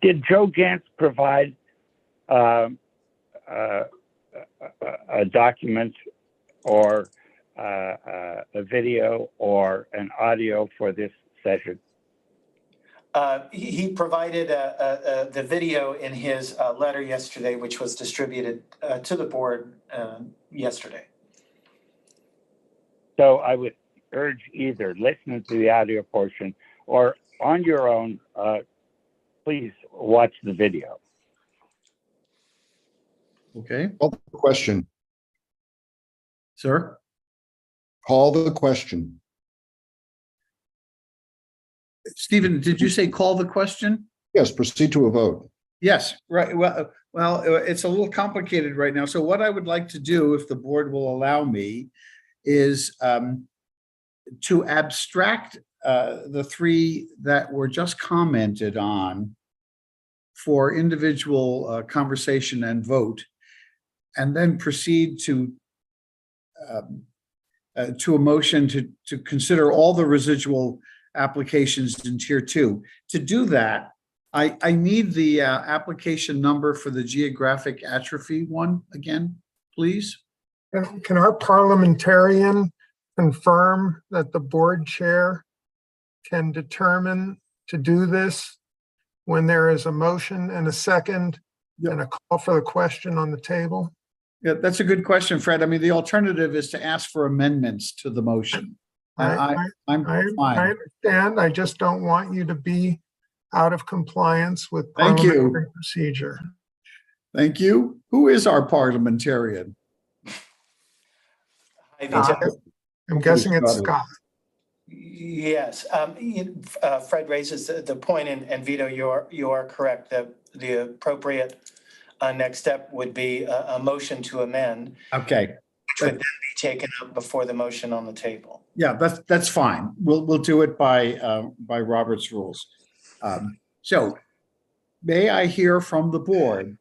Did Joe Gantz provide a document or a video or an audio for this session? He provided the video in his letter yesterday, which was distributed to the board yesterday. So I would urge either listen to the audio portion or on your own, please watch the video. Okay, Call the question. sir. Call the question. Stephen, did you say call the question? Yes, proceed to a vote. Yes, right. Well, it's a little complicated right now. So what I would like to do, if the board will allow me, is to abstract the three that were just commented on for individual conversation and vote, and then proceed to a motion to consider all the residual applications in tier 2. To do that, I need the application number for the geographic atrophy one again, please. Can our parliamentarian confirm that the board chair can determine to do this when there is a motion and a second and a call for the question on the table? Yeah, that's a good question, Fred. I mean, the alternative is to ask for amendments to the motion. I'm fine. I understand. I just don't want you to be out of compliance with Thank you. parliamentary procedure. Thank you. Who is our parliamentarian? I'm guessing it's Scott. Yes, Fred raises the point, and Vito, you are correct. The appropriate next step would be a motion to amend. Okay. Which would then be taken up before the motion on the table. Yeah, that's fine. We'll do it by Robert's rules. So may I hear from the board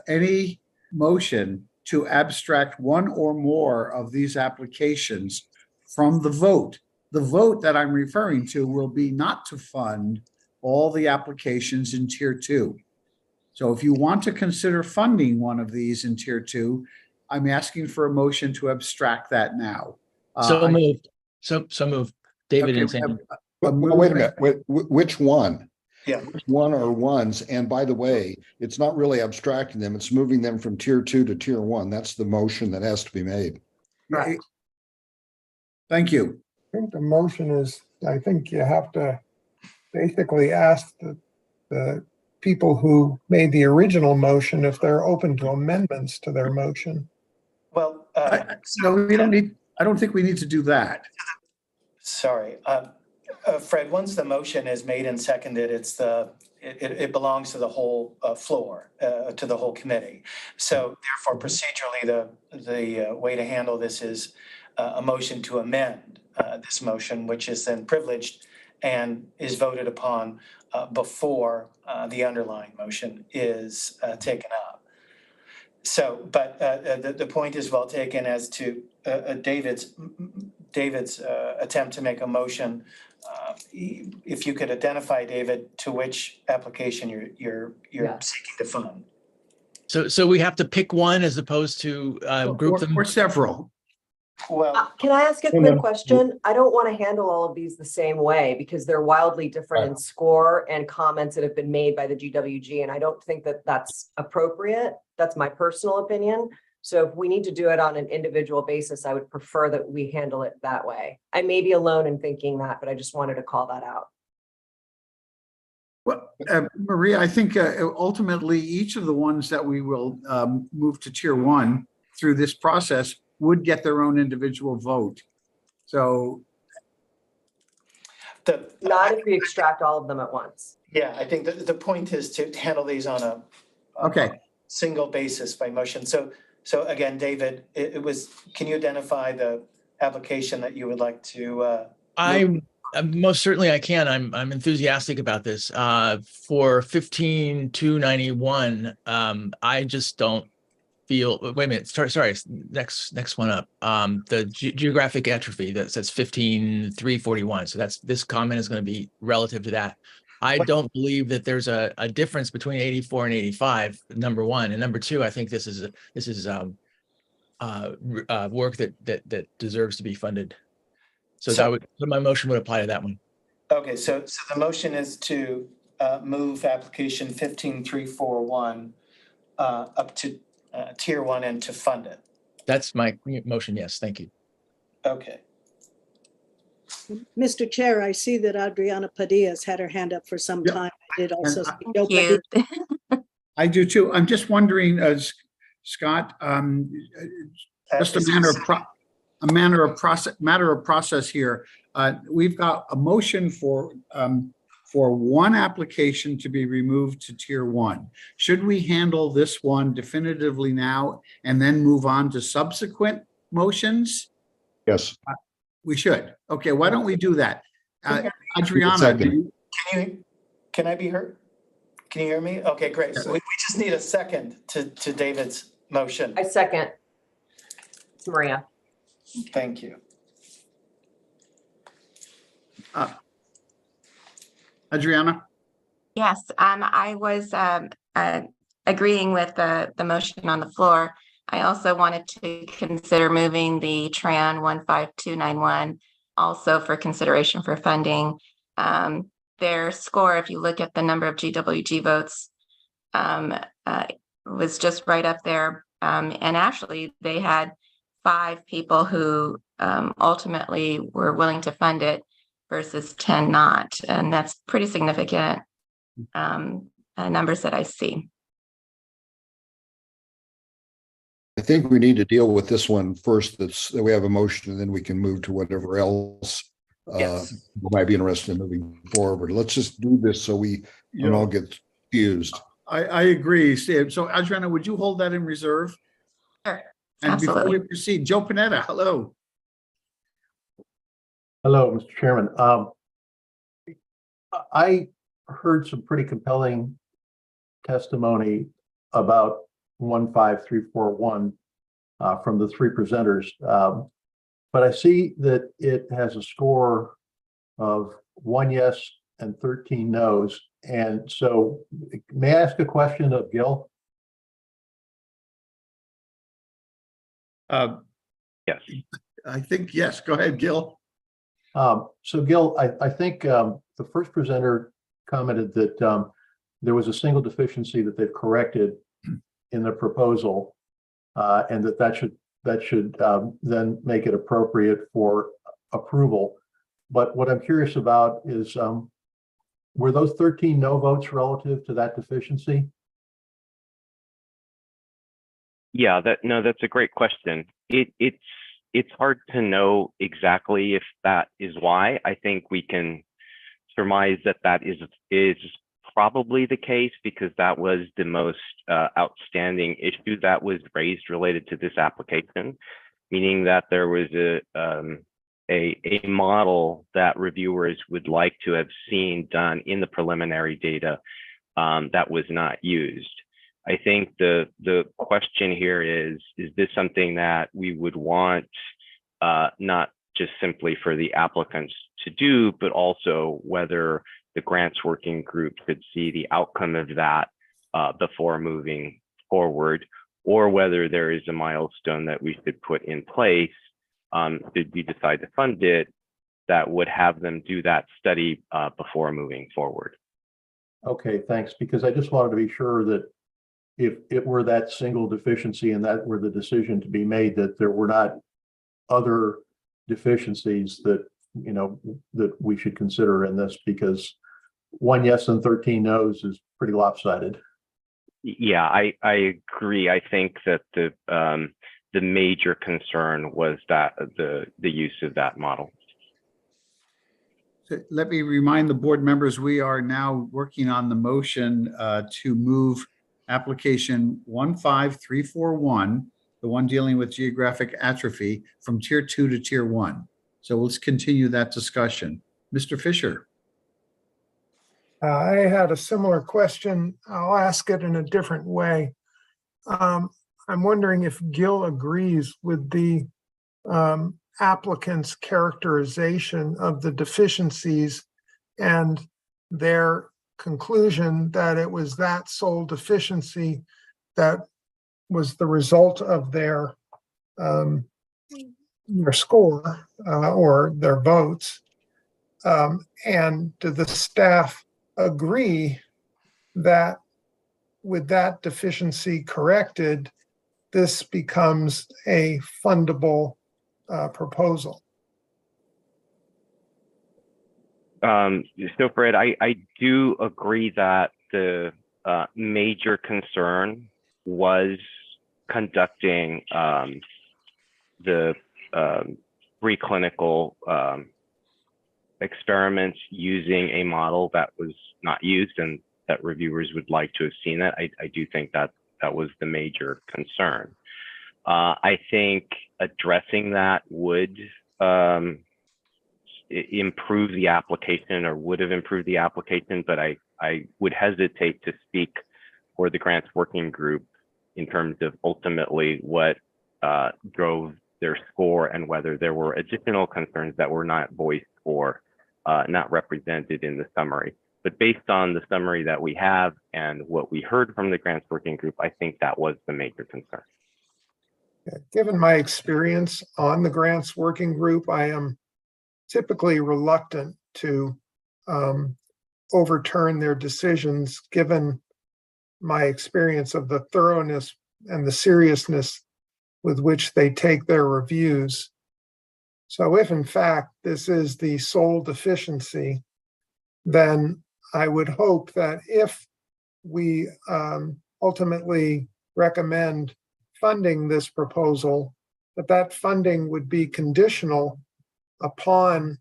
any motion to abstract one or more of these applications from the vote? The vote that I'm referring to will be not to fund all the applications in tier 2. So if you want to consider funding one of these in tier 2, I'm asking for a motion to abstract that now. So moved. So moved. David Okay, and Sandy. Wait a minute. Which one? Yeah. Which one are ones? And by the way, it's not really abstracting them. It's moving them from tier 2 to tier 1. That's the motion that has to be made. Right. Thank you. I think the motion is, I think you have to basically ask the people who made the original motion if they're open to amendments to their motion. Well, no, we don't need. I don't think we need to do that. Sorry, Fred. Once the motion is made and seconded, it belongs to the whole floor, to the whole committee. So therefore, procedurally, the way to handle this is a motion to amend this motion, which is then privileged and is voted upon before the underlying motion is taken up. So, but the point is well taken as to David's attempt to make a motion. If you could identify, David, to which application you're seeking to fund. So we have to pick one as opposed to group them? Or several. Well, can I ask a quick question? I don't want to handle all of these the same way because they're wildly different in score and comments that have been made by the GWG, and I don't think that that's appropriate. That's my personal opinion. So if we need to do it on an individual basis, I would prefer that we handle it that way. I may be alone in thinking that, but I just wanted to call that out. Well, Maria, I think ultimately each of the ones that we will move to tier 1 through this process would get their own individual vote. So not if we extract all of them at once. Yeah, I think the point is to handle these on a single basis by motion. So again, David, can you identify the application that you would like to? Most certainly I can. I'm enthusiastic about this. For 15291, I just don't feel, wait a minute, sorry, next one up. The geographic atrophy, that says 15341. So this comment is going to be relative to that. I don't believe that there's a difference between 84 and 85, number one. And number two, I think this is work that deserves to be funded. So my motion would apply to that one. Okay, so the motion is to move application 15341 up to tier 1 and to fund it. That's my motion. Yes, thank you. Okay. Mr. Chair, I see that Adriana Padilla's had her hand up for some time. I did also see Joe Thank you. Padilla. I do too. I'm just wondering, Scott, just a matter of process here. We've got a motion for one application to be removed to tier 1. Should we handle this one definitively now and then move on to subsequent motions? Yes. We should. Okay, why don't we do that? Adriana, can I be heard? Can you hear me? Okay, great. So we just need a second to David's motion. I second. It's Maria. Thank you. Adriana? Yes, I was agreeing with the motion on the floor. I also wanted to consider moving the Tran 15291 also for consideration for funding. Their score, if you look at the number of GWG votes, was just right up there. And actually, they had 5 people who ultimately were willing to fund it versus 10 not. And that's pretty significant numbers that I see. I think we need to deal with this one first. That we have a motion, and then we can move to whatever else we might be interested in moving forward. Let's just do this so we don't all get confused. I agree, Steve. So Adriana, would you hold that in reserve? Sure. And Absolutely. before we proceed, Joe Panetta, hello. Hello, Mr. Chairman. I heard some pretty compelling testimony about 15341 from the 3 presenters. But I see that it has a score of 1 yes and 13 no's. And so may I ask a question of Gil? Yes. I think, yes. Go ahead, Gil. So Gil, I think the first presenter commented that there was a single deficiency that they've corrected in the proposal, and that should then make it appropriate for approval. But what I'm curious about is, were those 13 no votes relative to that deficiency? Yeah, that's a great question. It's hard to know exactly if that is why. I think we can surmise that is probably the case, because that was the most outstanding issue that was raised related to this application, meaning that there was a model that reviewers would like to have seen done in the preliminary data that was not used. I think the question here is this something that we would want not just simply for the applicants to do, but also whether the grants working group could see the outcome of that before moving forward, or whether there is a milestone that we should put in place should we decide to fund it that would have them do that study before moving forward. Okay, thanks. Because I just wanted to be sure that if it were that single deficiency and that were the decision to be made, that there were not other deficiencies that, you know, that we should consider in this, because 1 yes and 13 no's is pretty lopsided. Yeah, I agree. I think that the major concern was that the use of that model. So let me remind the board members, we are now working on the motion to move application 15341, the one dealing with geographic atrophy, from tier 2 to tier 1. So let's continue that discussion. Mr. Fisher. I had a similar question. I'll ask it in a different way. I'm wondering if Gil agrees with the applicant's characterization of the deficiencies and their conclusion that it was that sole deficiency that was the result of their score or their votes. And do the staff agree that with that deficiency corrected, this becomes a fundable proposal? So Fred, I do agree that the major concern was conducting the preclinical experiments using a model that was not used and that reviewers would like to have seen that. I do think that that was the major concern. I think addressing that would improve the application or would have improved the application, but I would hesitate to speak for the grants working group in terms of ultimately what drove their score and whether there were additional concerns that were not voiced or not represented in the summary. But based on the summary that we have and what we heard from the grants working group, I think that was the major concern. Given my experience on the grants working group, I am typically reluctant to overturn their decisions, given my experience of the thoroughness and the seriousness with which they take their reviews. So if in fact this is the sole deficiency, then I would hope that if we ultimately recommend funding this proposal, that funding would be conditional upon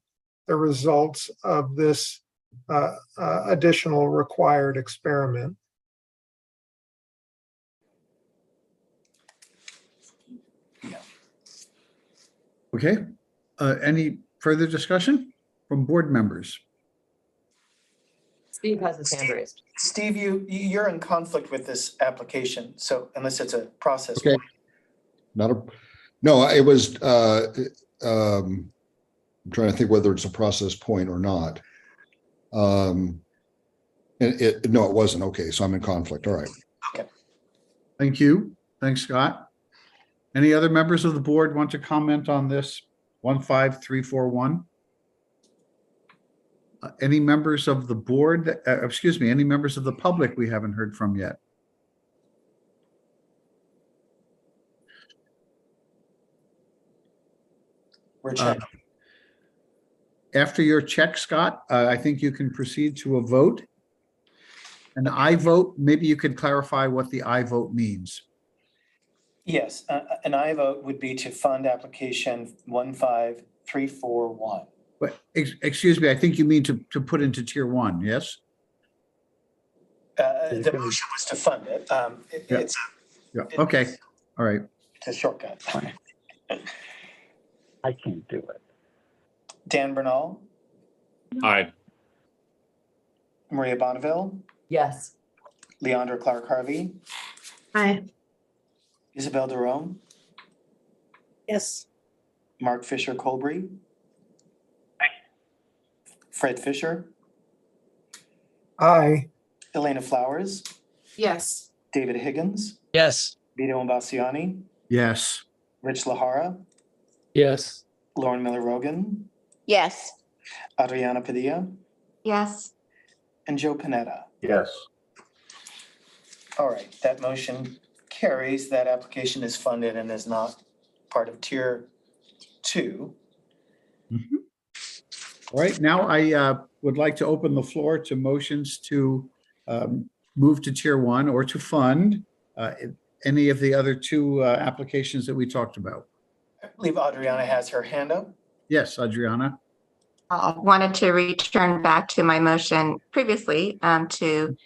the results of this additional required experiment. Okay, any further discussion from board members? Steve has his hand raised. Steve, you're in conflict with this application, so unless it's a process. Okay. No, it was, I'm trying to think whether it's a process point or not. No, it wasn't. Okay, so I'm in conflict. All right. Okay. Thank you. Thanks, Scott. Any other members of the board want to comment on this 15341? Any members of the board, excuse me, any members of the public we haven't heard from yet? We're checking. After your check, Scott, I think you can proceed to a vote. An I vote, maybe you could clarify what the I vote means. Yes, an I vote would be to fund application 15341. But excuse me, I think you mean to put into tier one, yes? The motion was to fund it. It's okay, all right. It's a shortcut. I can't do it. Dan Bernal, Aye. Maria Bonneville, Yes. Leandra Clark Harvey, Aye. Isabel Derome, Yes. Mark Fisher Colbury, Fred Fisher, Aye. Elena Flowers, Yes. David Higgins, Yes. Vito Imbasciani, Yes. Rich Lahara, Yes. Lauren Miller Rogan, Yes. Adriana Padilla, Yes. and Joe Panetta. Yes. All right, that motion carries. That application is funded and is not part of tier 2. All right, now I would like to open the floor to motions to move to tier 1 or to fund any of the other 2 applications that we talked about. I believe Adriana has her hand up. Yes, Adriana. I wanted to return back to my motion previously to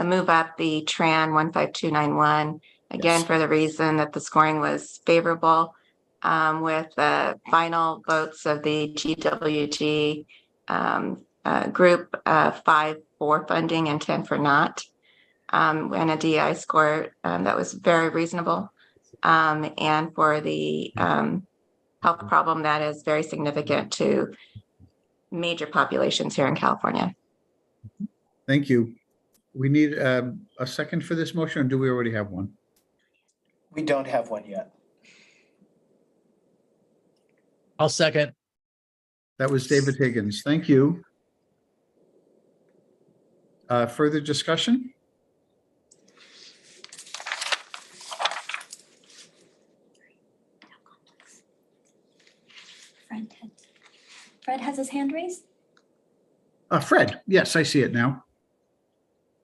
move up the TRAN 15291, again, Yes. for the reason that the scoring was favorable with the final votes of the GWG group, 5 for funding and 10 for not, and a DI score that was very reasonable, and for the health problem that is very significant to major populations here in California. Thank you. We need a second for this motion, or do we already have one? We don't have one yet. I'll second. That was David Higgins. Thank you. Further discussion? Fred has his hand raised. Fred, yes, I see it now.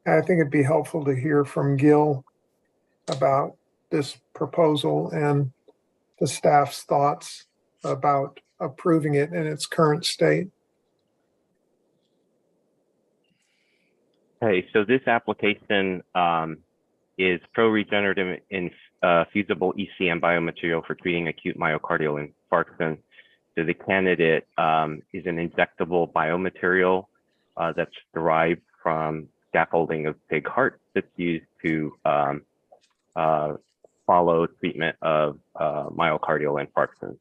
I think it'd be helpful to hear from Gil about this proposal and the staff's thoughts about approving it in its current state. Okay, so this application is pro-regenerative in feasible ECM biomaterial for treating acute myocardial infarction. So the candidate is an injectable biomaterial that's derived from scaffolding of pig heart that's used to follow treatment of myocardial infarctions.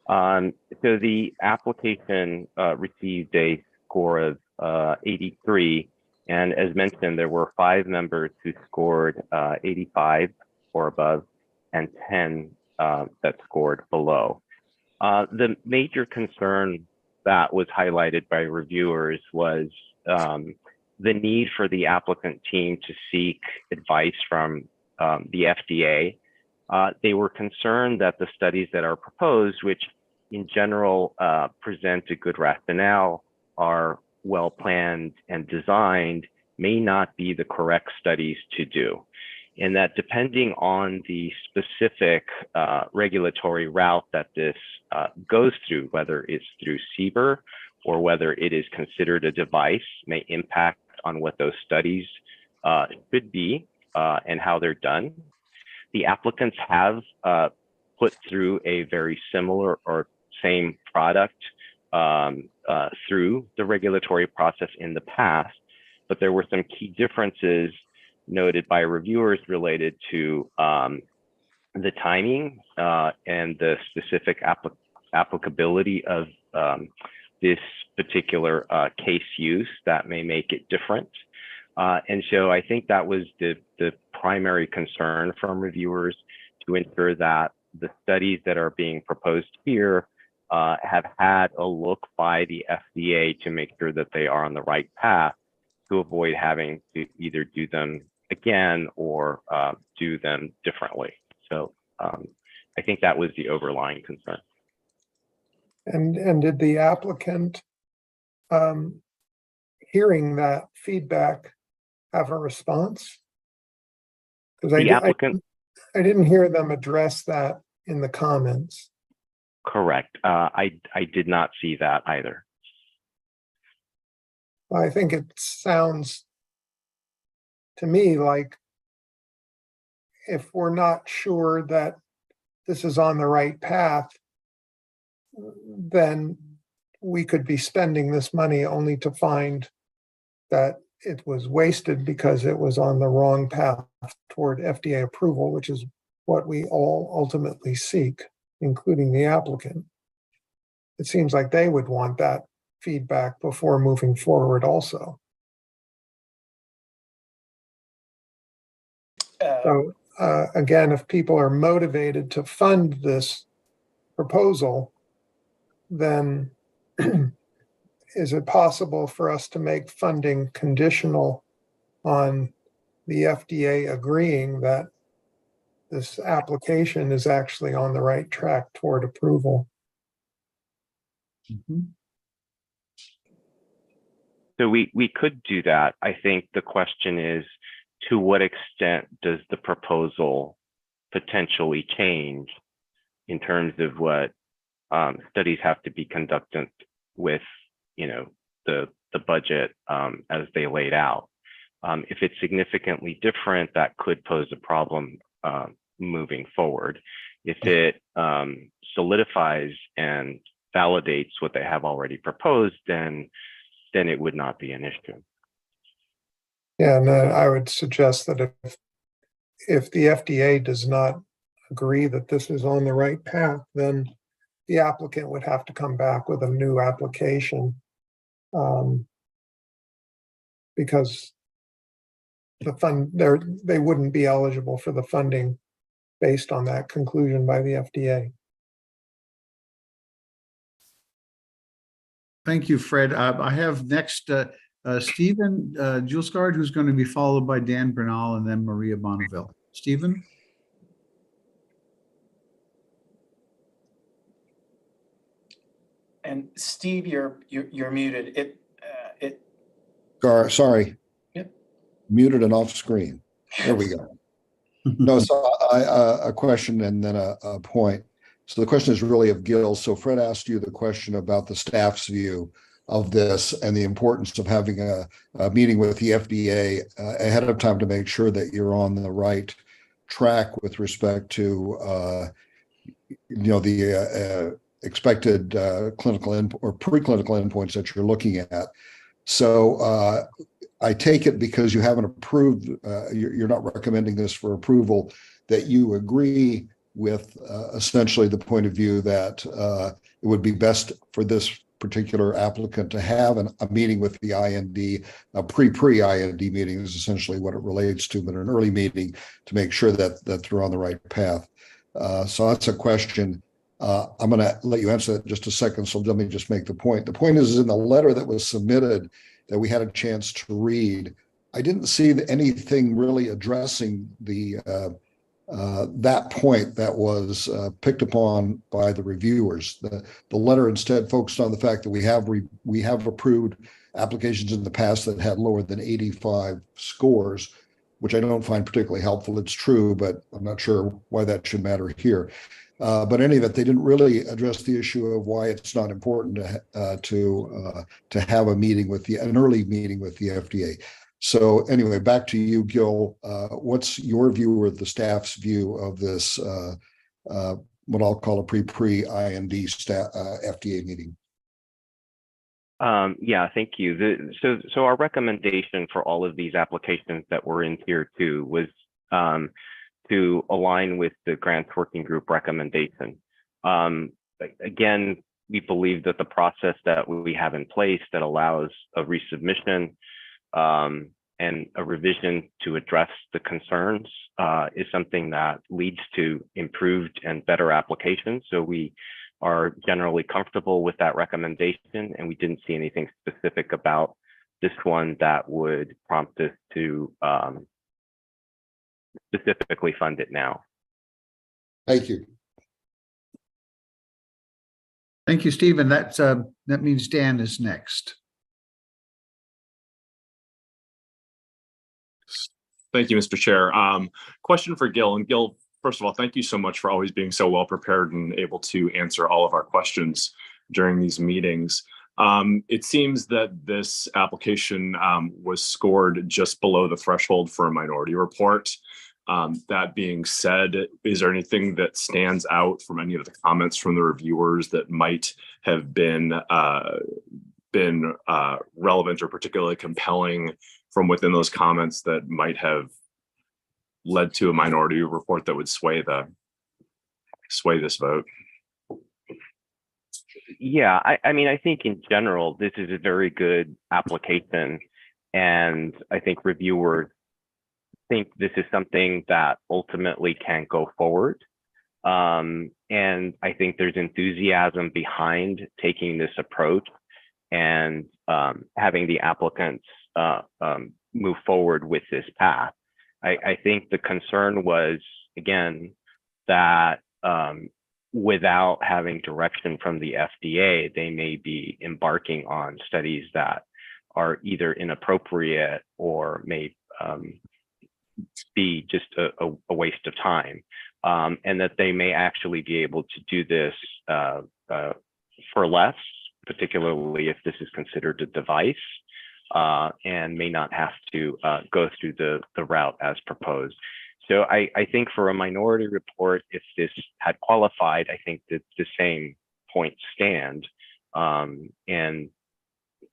So the application received a score of 83. And as mentioned, there were 5 members who scored 85 or above and 10 that scored below. The major concern that was highlighted by reviewers was the need for the applicant team to seek advice from the FDA. They were concerned that the studies that are proposed, which in general present a good rationale, are well planned and designed, may not be the correct studies to do. And that depending on the specific regulatory route that this goes through, whether it's through CBER or whether it is considered a device, may impact on what those studies should be and how they're done. The applicants have put through a very similar or same product through the regulatory process in the past, but there were some key differences noted by reviewers related to the timing and the specific applicability of this particular case use that may make it different. And so I think that was the primary concern from reviewers, to ensure that the studies that are being proposed here have had a look by the FDA to make sure that they are on the right path, to avoid having to either do them again or do them differently. So I think that was the overlying concern. And did the applicant, hearing that feedback, have a response? Because I didn't hear them address that in the comments. Correct. I did not see that either. I think it sounds to me like if we're not sure that this is on the right path, then we could be spending this money only to find that it was wasted because it was on the wrong path toward FDA approval, which is what we all ultimately seek, including the applicant. It seems like they would want that feedback before moving forward also. So again, if people are motivated to fund this proposal, then is it possible for us to make funding conditional on the FDA agreeing that this application is actually on the right track toward approval? Mm-hmm. So we could do that. I think the question is, to what extent does the proposal potentially change in terms of what studies have to be conducted with, the budget as they laid out. If it's significantly different, that could pose a problem moving forward. If it solidifies and validates what they have already proposed, then it would not be an issue. Yeah, and I would suggest that if the FDA does not agree that this is on the right path, then the applicant would have to come back with a new application, because they wouldn't be eligible for the funding based on that conclusion by the FDA. Thank you, Fred. I have next Stephen Julesgaard, who's going to be followed by Dan Bernal and then Maria Bonneville. Stephen? And Steve, you're muted. Sorry. Yep. Muted and off screen. There we go. No, so a question and then a point. So the question is really of Gil. So Fred asked you the question about the staff's view of this and the importance of having a meeting with the FDA ahead of time to make sure that you're on the right track with respect to the expected clinical or preclinical endpoints that you're looking at. So I take it because you haven't approved, you're not recommending this for approval, that you agree with essentially the point of view that it would be best for this particular applicant to have a meeting with the IND, a pre-IND meeting is essentially what it relates to, but an early meeting to make sure that they're on the right path. So that's a question. I'm going to let you answer that in just a second, so let me just make the point. The point is in the letter that was submitted that we had a chance to read, I didn't see anything really addressing that point that was picked upon by the reviewers. The letter instead focused on the fact that we have approved applications in the past that had lower than 85 scores, which I don't find particularly helpful. It's true, but I'm not sure why that should matter here. But in any event, they didn't really address the issue of why it's not important to have a meeting with an early meeting with the FDA. So anyway, back to you, Gil. What's your view or the staff's view of this, what I'll call a pre-IND FDA meeting? Yeah, thank you. So our recommendation for all of these applications that were in tier 2 was to align with the grants working group recommendation. Again, we believe that the process that we have in place that allows a resubmission and a revision to address the concerns is something that leads to improved and better applications. So we are generally comfortable with that recommendation, and we didn't see anything specific about this one that would prompt us to specifically fund it now. Thank you. Thank you, Stephen. That means Dan is next. Thank you, Mr. Chair. Question for Gil. And Gil, first of all, thank you so much for always being so well prepared and able to answer all of our questions during these meetings. It seems that this application was scored just below the threshold for a minority report. That being said, is there anything that stands out from any of the comments from the reviewers that might have been relevant or particularly compelling from within those comments that might have led to a minority report that would sway this vote? Yeah, I mean, I think in general, this is a very good application, and I think reviewers think this is something that ultimately can go forward. And I think there's enthusiasm behind taking this approach and having the applicants move forward with this path. I think the concern was, again, that without having direction from the FDA, they may be embarking on studies that are either inappropriate or may be just a waste of time, and that they may actually be able to do this for less, particularly if this is considered a device, and may not have to go through the route as proposed. So I think for a minority report, if this had qualified, I think that the same points stand. And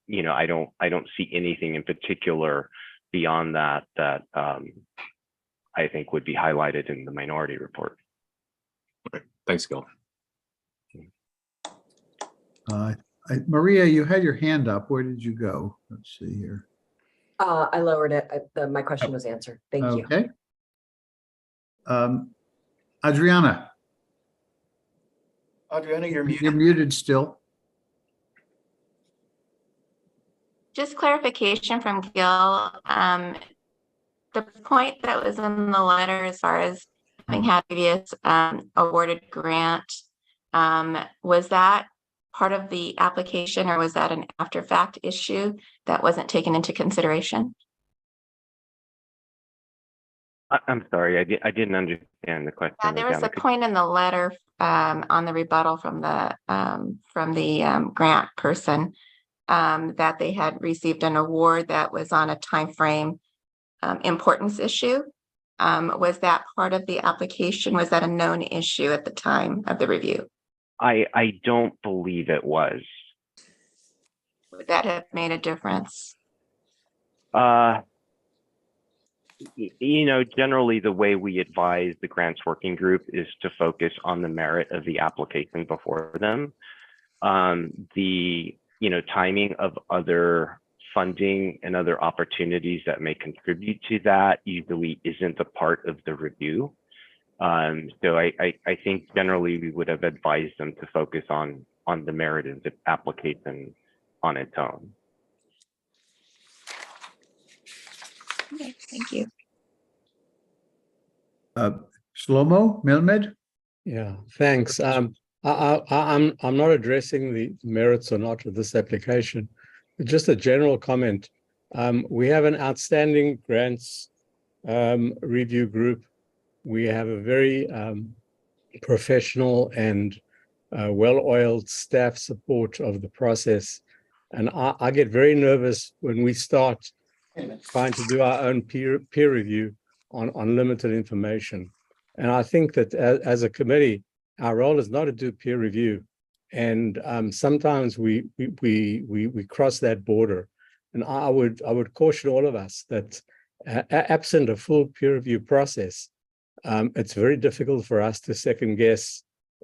you know, I don't see anything in particular beyond that I think would be highlighted in the minority report. Okay. Thanks, Gil. Maria, you had your hand up. Where did you go? Let's see here. I lowered it. My question was answered. Thank you. Okay. Adriana, Adriana, you're you're muted. muted still. Just clarification from Gil. The point that was in the letter as far as having had previous awarded grant, was that part of the application or was that an after fact issue that wasn't taken into consideration? I'm sorry, I didn't understand the question. Yeah, there was a point in the letter on the rebuttal from the grant person that they had received an award that was on a time frame importance issue. Was that part of the application? Was that a known issue at the time of the review? I don't believe it was. Would that have made a difference? You know, generally the way we advise the grants working group is to focus on the merit of the application before them. The, you know, timing of other funding and other opportunities that may contribute to that usually isn't a part of the review. So I think generally we would have advised them to focus on the merit of the application on its own. Okay, thank you. Shlomo Melmed? Yeah, thanks. I'm not addressing the merits or not of this application, but just a general comment. We have an outstanding grants review group. We have a very professional and well-oiled staff support of the process. And I get very nervous when we start trying to do our own peer review on limited information. And I think that as a committee, our role is not to do peer review. And sometimes we cross that border. And I would caution all of us that absent a full peer review process, it's very difficult for us to second guess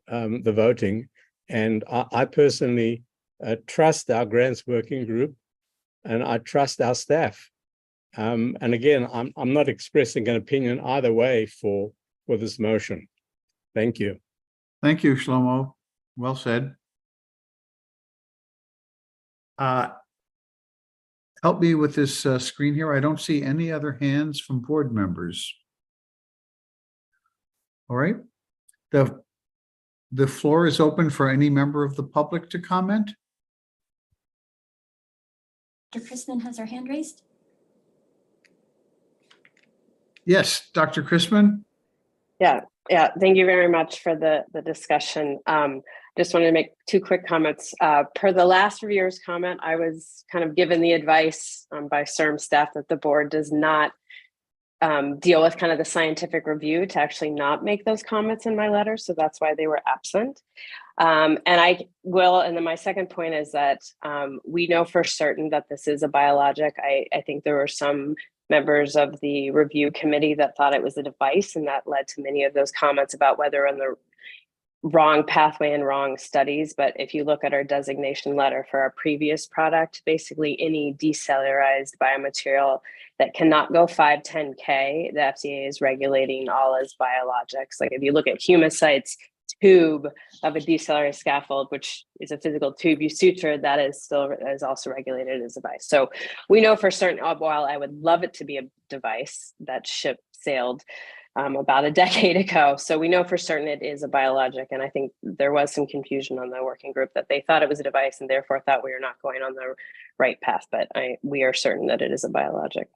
the voting. And I personally trust our grants working group and I trust our staff. And again, I'm not expressing an opinion either way for this motion. Thank you. Thank you, Shlomo. Well said. Help me with this screen here. I don't see any other hands from board members. All right. The floor is open for any member of the public to comment. Dr. Chrisman has her hand raised. Yes, Dr. Chrisman. Yeah. Thank you very much for the discussion. Just wanted to make two quick comments. Per the last reviewer's comment, I was kind of given the advice by CIRM staff that the board does not deal with kind of the scientific review to actually not make those comments in my letter. So that's why they were absent. And then my second point is that we know for certain that this is a biologic. I think there were some members of the review committee that thought it was a device, and that led to many of those comments about whether on the wrong pathway and wrong studies. But if you look at our designation letter for our previous product, basically any decellularized biomaterial that cannot go 510K, the FDA is regulating all as biologics. Like if you look at Humacyte's tube of a decellularized scaffold, which is a physical tube you suture, that is also regulated as a device. So we know for certain, while I would love it to be a device, that ship sailed about a decade ago. So we know for certain it is a biologic. And I think there was some confusion on the working group that they thought it was a device and therefore thought we were not going on the right path. But we are certain that it is a biologic.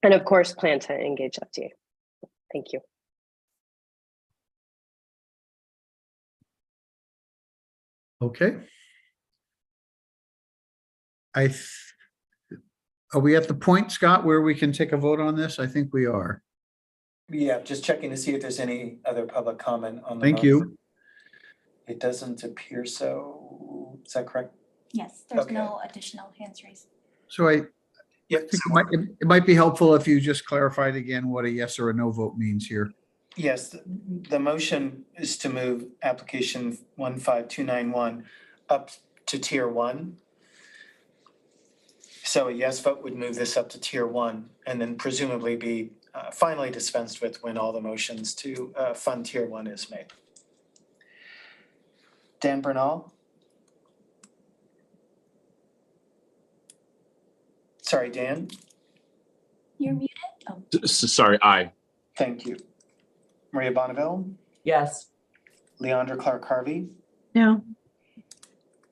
And of course, plan to engage FDA. Thank you. Okay. Are we at the point, Scott, where we can take a vote on this? I think we are. Yeah, just checking to see if there's any other public comment on the Thank motion. you. It doesn't appear so. Is that correct? Yes, there's Okay. no additional hands raised. So I think it might be helpful if you just clarified again what a yes or a no vote means here. Yes, the motion is to move application 15291 up to tier 1. So a yes vote would move this up to tier 1 and then presumably be finally dispensed with when all the motions to fund tier 1 is made. Dan Bernal? Sorry, Dan? You're muted. Oh, Sorry, aye. Thank you. Maria Bonneville? Yes. Leandra Clark Harvey? No,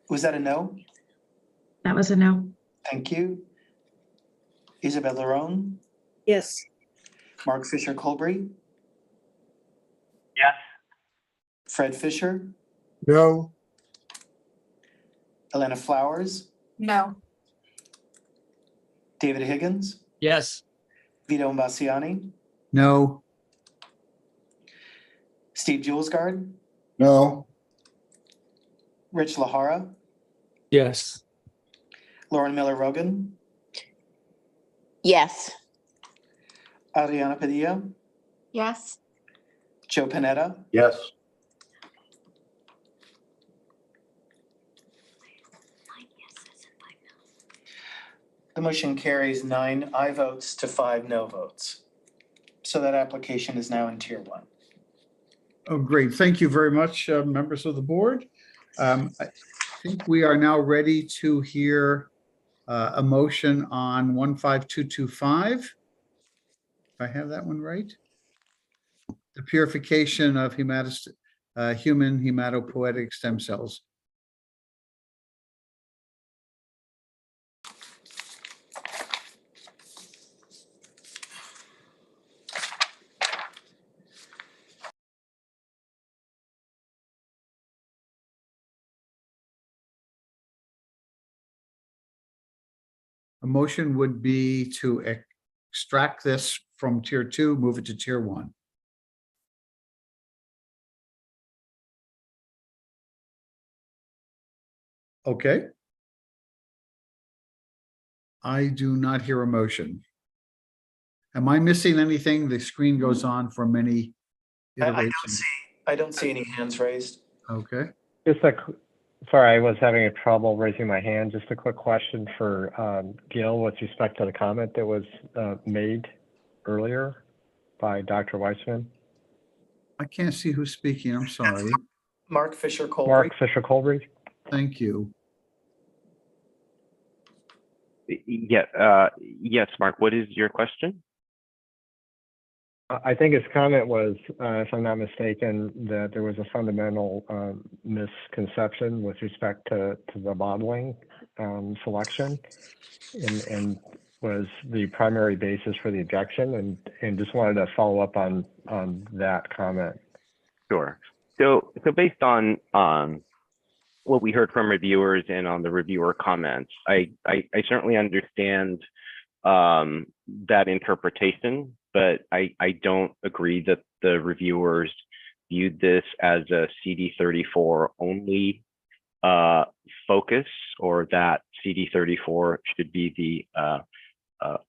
Was that a no? that was a no. Thank you. Isabel Larone? Yes. Mark Fisher Colbury? Yes. Fred Fisher? No, Elena Flowers? No. David Higgins? Yes. Vito Imbasciani? No, Steve Julesgard? No, Rich Lahara? Yes. Lauren Miller Rogan? Yes. Adriana Padilla? Yes. Joe Panetta? Yes. The motion carries 9 aye votes to 5 no votes. So that application is now in tier 1. oh, great. Thank you very much, members of the board. I think we are now ready to hear a motion on 15225. If I have that one right. The purification of human hematopoietic stem cells. A motion would be to extract this from tier 2, move it to tier 1. Okay. I do not hear a motion. Am I missing anything? The screen goes on for many iterations. I don't see any hands raised. Okay. Sorry, I was having trouble raising my hand. Just a quick question for Gil with respect to the comment that was made earlier by Dr. Weissman. I can't see who's speaking. I'm sorry. Mark Fisher Colbury. Mark Fisher Colbury. Thank you. Yeah, yes, Mark, what is your question? I think his comment was, if I'm not mistaken, that there was a fundamental misconception with respect to the modeling selection and was the primary basis for the objection, and just wanted to follow up on that comment. Sure. So based on what we heard from reviewers and on the reviewer comments, I certainly understand that interpretation, but I don't agree that the reviewers viewed this as a CD34 only focus, or that CD34 should be the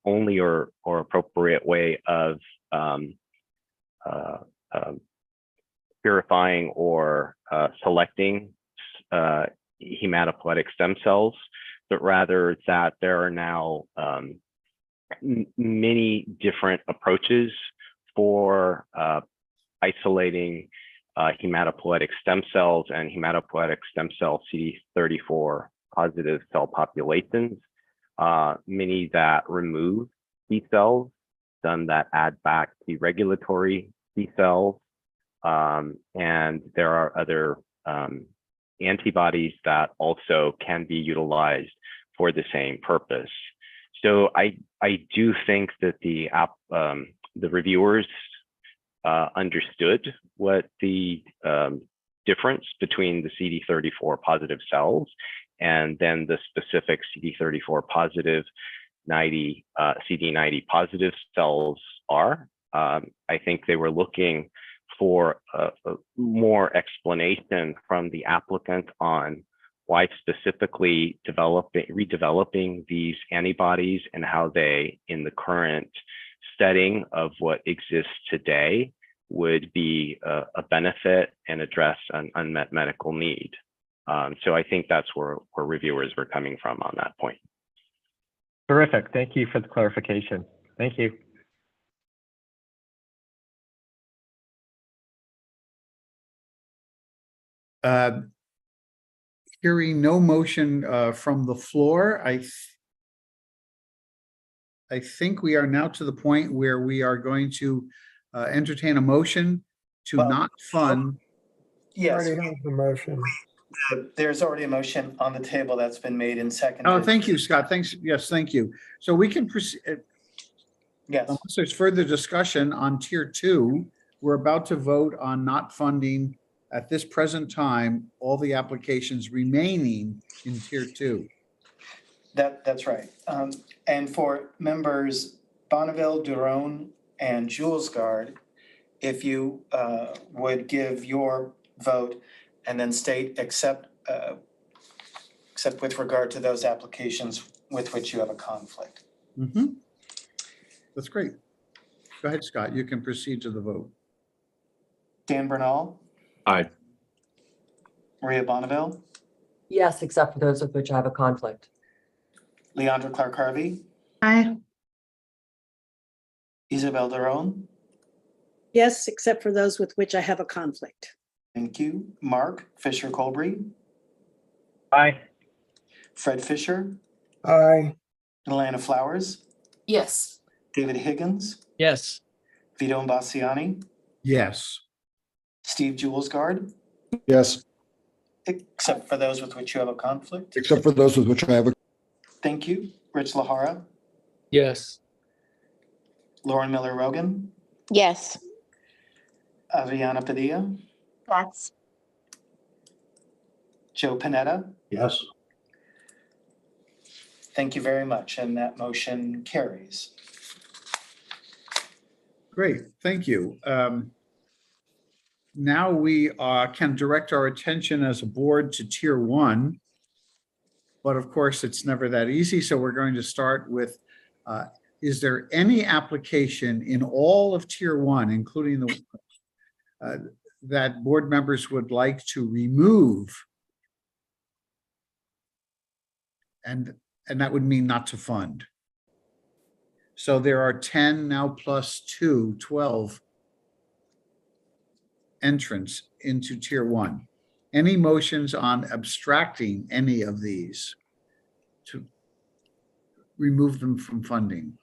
only or appropriate way of purifying or selecting hematopoietic stem cells, but rather that there are now many different approaches for isolating hematopoietic stem cells and hematopoietic stem cell CD34 positive cell populations, many that remove T cells, some that add back T regulatory T cells, and there are other antibodies that also can be utilized for the same purpose. So I do think that the reviewers understood what the difference between the CD34 positive cells and then the specific CD34 positive CD90 positive cells are. I think they were looking for a more explanation from the applicant on why specifically redeveloping these antibodies and how they, in the current setting of what exists today, would be a benefit and address an unmet medical need. So I think that's where reviewers were coming from on that point. Terrific. Thank you for the clarification. Thank you. Hearing no motion from the floor, I think we are now to the point where we are going to entertain a motion to not fund. Yes, Already have the motion. there's already a motion on the table that's been made and seconded. Oh, thank you, Scott. Thanks. Yes, thank you. So we can proceed. Yes. Unless there's further discussion on tier 2, we're about to vote on not funding at this present time all the applications remaining in tier 2. That's right. And for members Bonneville, Duron, and Julesgard, if you would give your vote and then state except with regard to those applications with which you have a conflict. Mm-hmm. That's great. Go ahead, Scott. You can proceed to the vote. Dan Bernal, Aye. Maria Bonneville, Yes, except for those with which I have a conflict. Leandra Clark Harvey, Aye. Isabel Duron, Yes, except for those with which I have a conflict. thank you. Mark Fisher Colbury, Aye. Fred Fisher, Aye. Atlanta Flowers, Yes. David Higgins, Yes. Vito Imbassiani, Yes. Steve Julesgard, Yes, except for those with which you have a conflict. except for those with which I have a, Thank you. Rich Lahara, Yes. Lauren Miller Rogan, Yes. Adriana Padilla, That's. Joe Panetta. Yes. Thank you very much, and that motion carries. Great, thank you. Now we can direct our attention as a board to tier 1. But of course, it's never that easy. So we're going to start with, is there any application in all of tier 1, including the that board members would like to remove? And that would mean not to fund. So there are 10 now plus 2, 12 entrants into tier 1. Any motions on abstracting any of these to remove them from funding?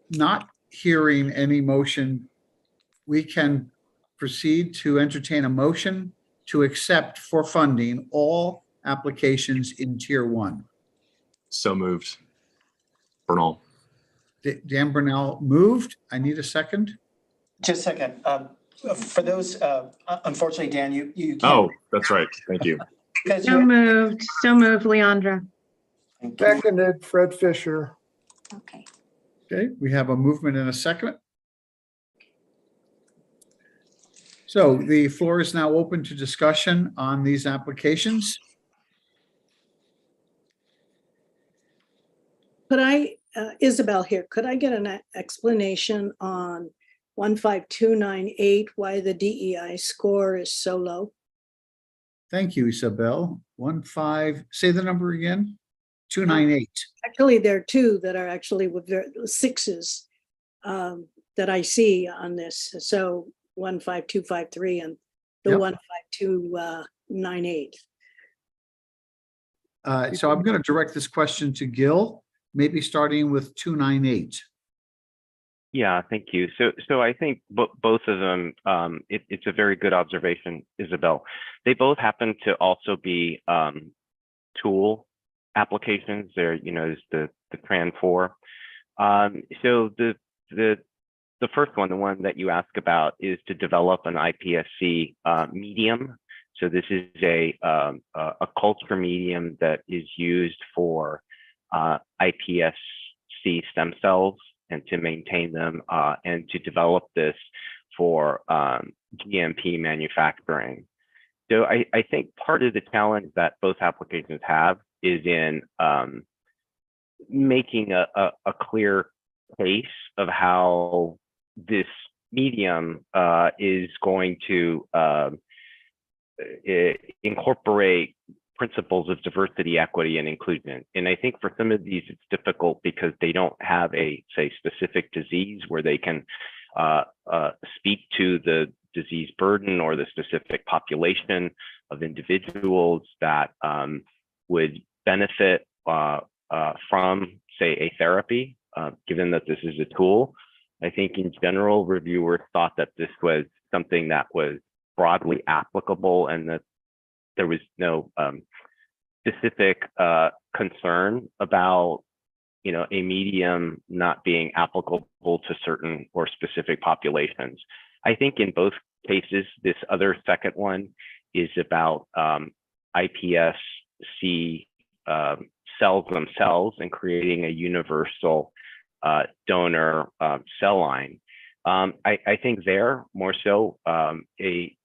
Not hearing any motion, we can proceed to entertain a motion to accept for funding all applications in tier 1. So moved. Bernal. Dan Bernal moved. I need a second. Just a second. For those, unfortunately, Dan, you can't. Oh, that's right. Thank you. Because So moved. So moved, Leandra. Seconded, Fred Fisher. Okay. Okay, we have a movement and a second. So the floor is now open to discussion on these applications. Could I, Isabel here, could I get an explanation on 15298, why the DEI score is so low? Thank you, Isabel. 15, say the number again. 298. Actually, there are two that are actually with sixes that I see on this. So 15253 and the Yep. 15298. So I'm going to direct this question to Gil, maybe starting with 298. Yeah, thank you. So I think both of them, it's a very good observation, Isabel. They both happen to also be tool applications. They're, is the Tran 4. So the first one, the one that you ask about, is to develop an IPSC medium. So this is a culture medium that is used for iPSC stem cells and to maintain them and to develop this for GMP manufacturing. So I think part of the challenge that both applications have is in making a clear case of how this medium is going to incorporate principles of diversity, equity, and inclusion. And I think for some of these, it's difficult because they don't have a, say, specific disease where they can speak to the disease burden or the specific population of individuals that would benefit from, say, a therapy, given that this is a tool. I think in general, reviewers thought that this was something that was broadly applicable and that there was no specific concern about, you know, a medium not being applicable to certain or specific populations. I think in both cases, this other second one is about iPSC cells themselves and creating a universal donor cell line. I think there more so a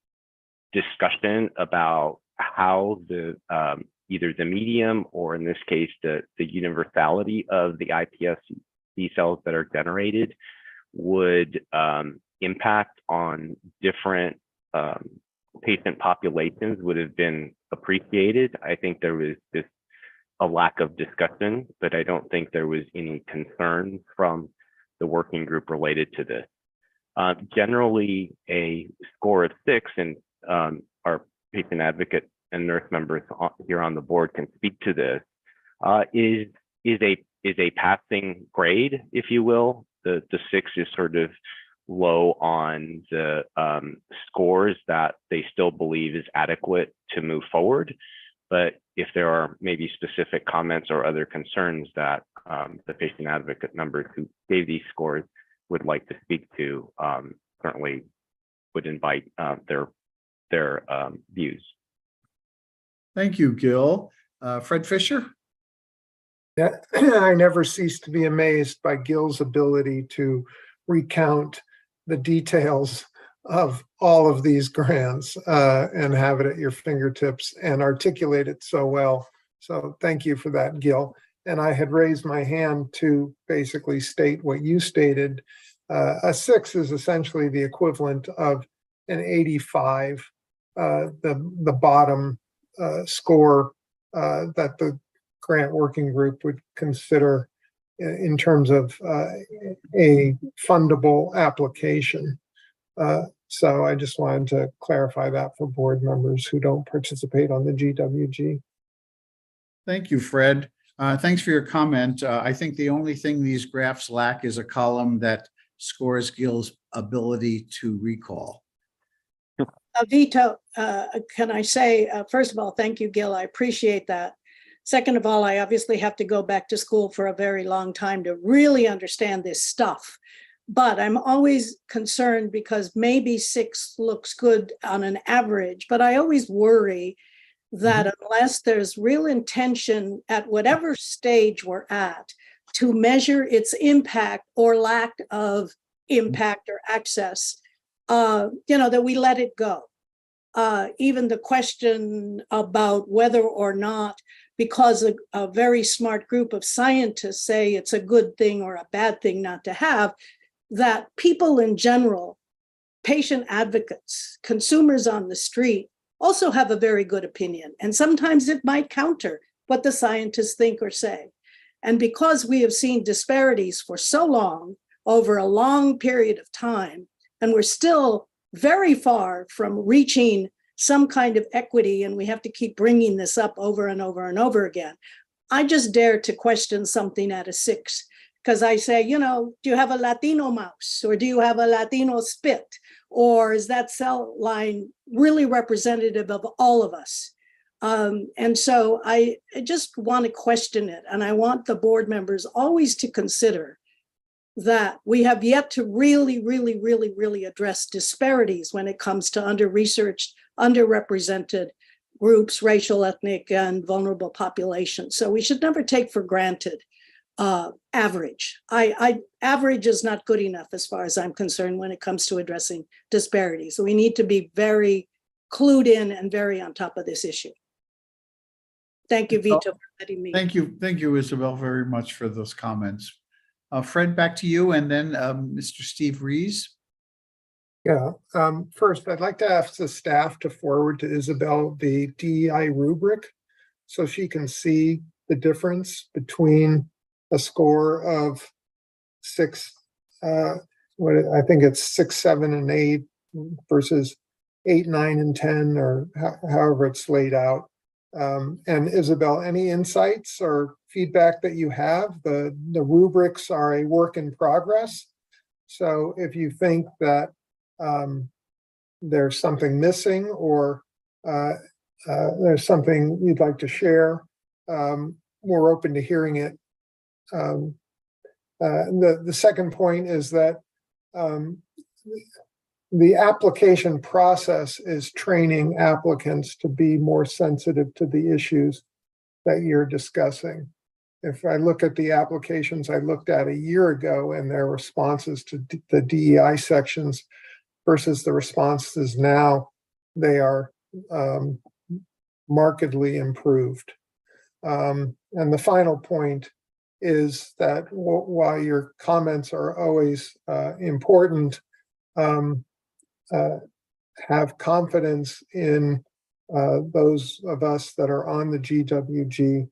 discussion about how the either the medium or in this case the universality of the iPSC cells that are generated would impact on different patient populations would have been appreciated. I think there was just a lack of discussion, but I don't think there was any concern from the working group related to this. Generally, a score of 6, and our patient advocate and nurse members here on the board can speak to this, is a passing grade, if you will. The 6 is sort of low on the scores that they still believe is adequate to move forward. But if there are maybe specific comments or other concerns that the patient advocate members who gave these scores would like to speak to, certainly would invite their views. Thank you, Gil. Fred Fisher? Yeah, I never cease to be amazed by Gil's ability to recount the details of all of these grants and have it at your fingertips and articulate it so well. So thank you for that, Gil. And I had raised my hand to basically state what you stated. A 6 is essentially the equivalent of an 85, the bottom score that the grant working group would consider in terms of a fundable application. So I just wanted to clarify that for board members who don't participate on the GWG. Thank you, Fred. Thanks for your comment. I think the only thing these graphs lack is a column that scores Gil's ability to recall. Vito, can I say, first of all, thank you, Gil. I appreciate that. Second of all, I obviously have to go back to school for a very long time to really understand this stuff. But I'm always concerned because maybe 6 looks good on an average, but I always worry that unless there's real intention at whatever stage we're at to measure its impact or lack of impact or access, that we let it go. Even the question about whether or not, because a very smart group of scientists say it's a good thing or a bad thing not to have, that people in general, patient advocates, consumers on the street also have a very good opinion. And sometimes it might counter what the scientists think or say. And because we have seen disparities for so long, over a long period of time, and we're still very far from reaching some kind of equity, and we have to keep bringing this up over and over and over again, I just dare to question something at a 6. Because I say, do you have a Latino mouse, or do you have a Latino spit, or is that cell line really representative of all of us? And so I just want to question it. And I want the board members always to consider that we have yet to really address disparities when it comes to under-researched, underrepresented groups, racial, ethnic, and vulnerable populations. So we should never take for granted average. Average is not good enough as far as I'm concerned when it comes to addressing disparities. So we need to be very clued in and very on top of this issue. Thank you, Vito, for letting me. Thank you, Isabel, very much for those comments. Fred, back to you, and then Mr. Steve Rees. Yeah, first, I'd like to ask the staff to forward to Isabel the DEI rubric so she can see the difference between a score of six, I think it's 6, 7, and 8 versus 8, 9, and 10, or however it's laid out. And Isabel, any insights or feedback that you have? The rubrics are a work in progress. So if you think that there's something missing, or there's something you'd like to share, we're open to hearing it. The second point is that the application process is training applicants to be more sensitive to the issues that you're discussing. If I look at the applications I looked at a year ago and their responses to the DEI sections versus the responses now, they are markedly improved. And the final point is that while your comments are always important, have confidence in those of us that are on the GWG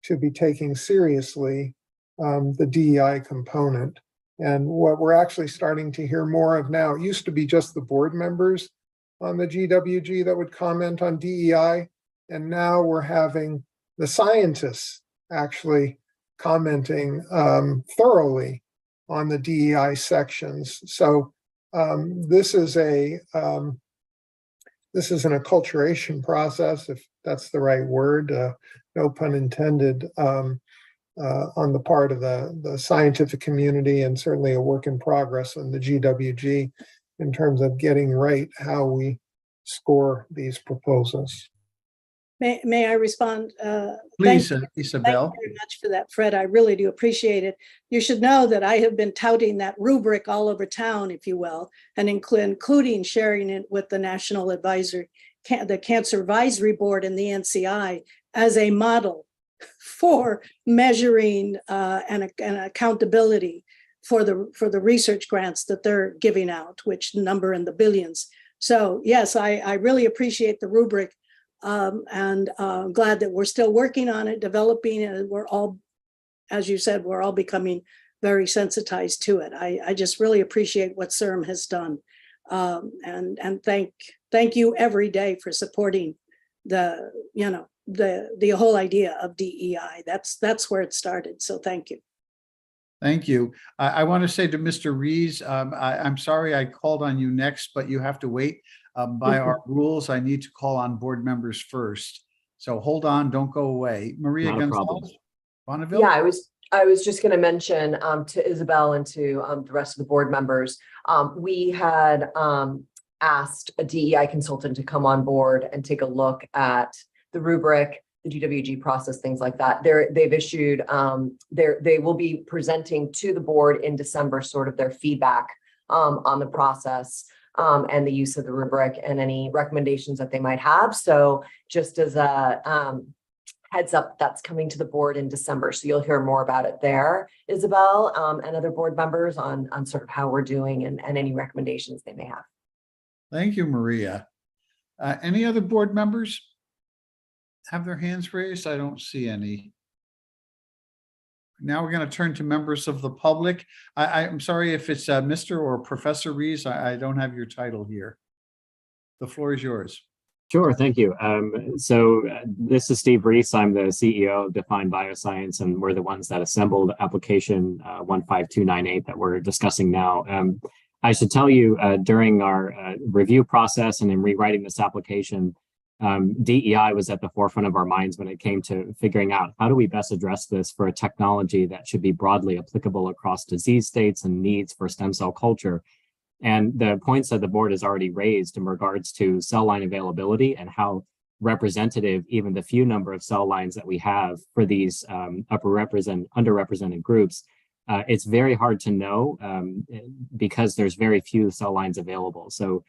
to be taking seriously the DEI component. And what we're actually starting to hear more of now, it used to be just the board members on the GWG that would comment on DEI, and now we're having the scientists actually commenting thoroughly on the DEI sections. So this is an acculturation process, if that's the right word, no pun intended, on the part of the scientific community, and certainly a work in progress on the GWG in terms of getting right how we score these proposals. May I respond? Please, Thank Isabel. you very much for that, Fred. I really do appreciate it. You should know that I have been touting that rubric all over town, if you will, and including sharing it with the National Advisory, the Cancer Advisory Board and the NCI as a model for measuring and accountability for the research grants that they're giving out, which number in the billions. So yes, I really appreciate the rubric. And glad that we're still working on it, developing it. We're all, as you said, we're all becoming very sensitized to it. I just really appreciate what CIRM has done. And thank you every day for supporting the whole idea of DEI. That's where it started. So thank you. Thank you. I want to say to Mr. Rees, I'm sorry I called on you next, but you have to wait. By our rules, I need to call on board members first. So hold on, don't go away. Maria Gonzalez, Bonneville? Yeah, I was just going to mention to Isabel and to the rest of the board members, we had asked a DEI consultant to come on board and take a look at the rubric, the GWG process, things like that. They've issued, they will be presenting to the board in December sort of their feedback on the process. And the use of the rubric and any recommendations that they might have. So just as a heads up, that's coming to the board in December. So you'll hear more about it there, Isabel, and other board members on sort of how we're doing and any recommendations they may have. Thank you, Maria. Any other board members have their hands raised? I don't see any. Now we're going to turn to members of the public. I'm sorry if it's Mr. or Professor Rees. I don't have your title here. The floor is yours. Sure, thank you. So this is Steve Rees. I'm the CEO of Define Bioscience, and we're the ones that assembled application 15298 that we're discussing now. I should tell you, during our review process and in rewriting this application, DEI was at the forefront of our minds when it came to figuring out how do we best address this for a technology that should be broadly applicable across disease states and needs for stem cell culture. And the points that the board has already raised in regards to cell line availability and how representative even the few number of cell lines that we have for these underrepresented groups, it's very hard to know because there's very few cell lines available. So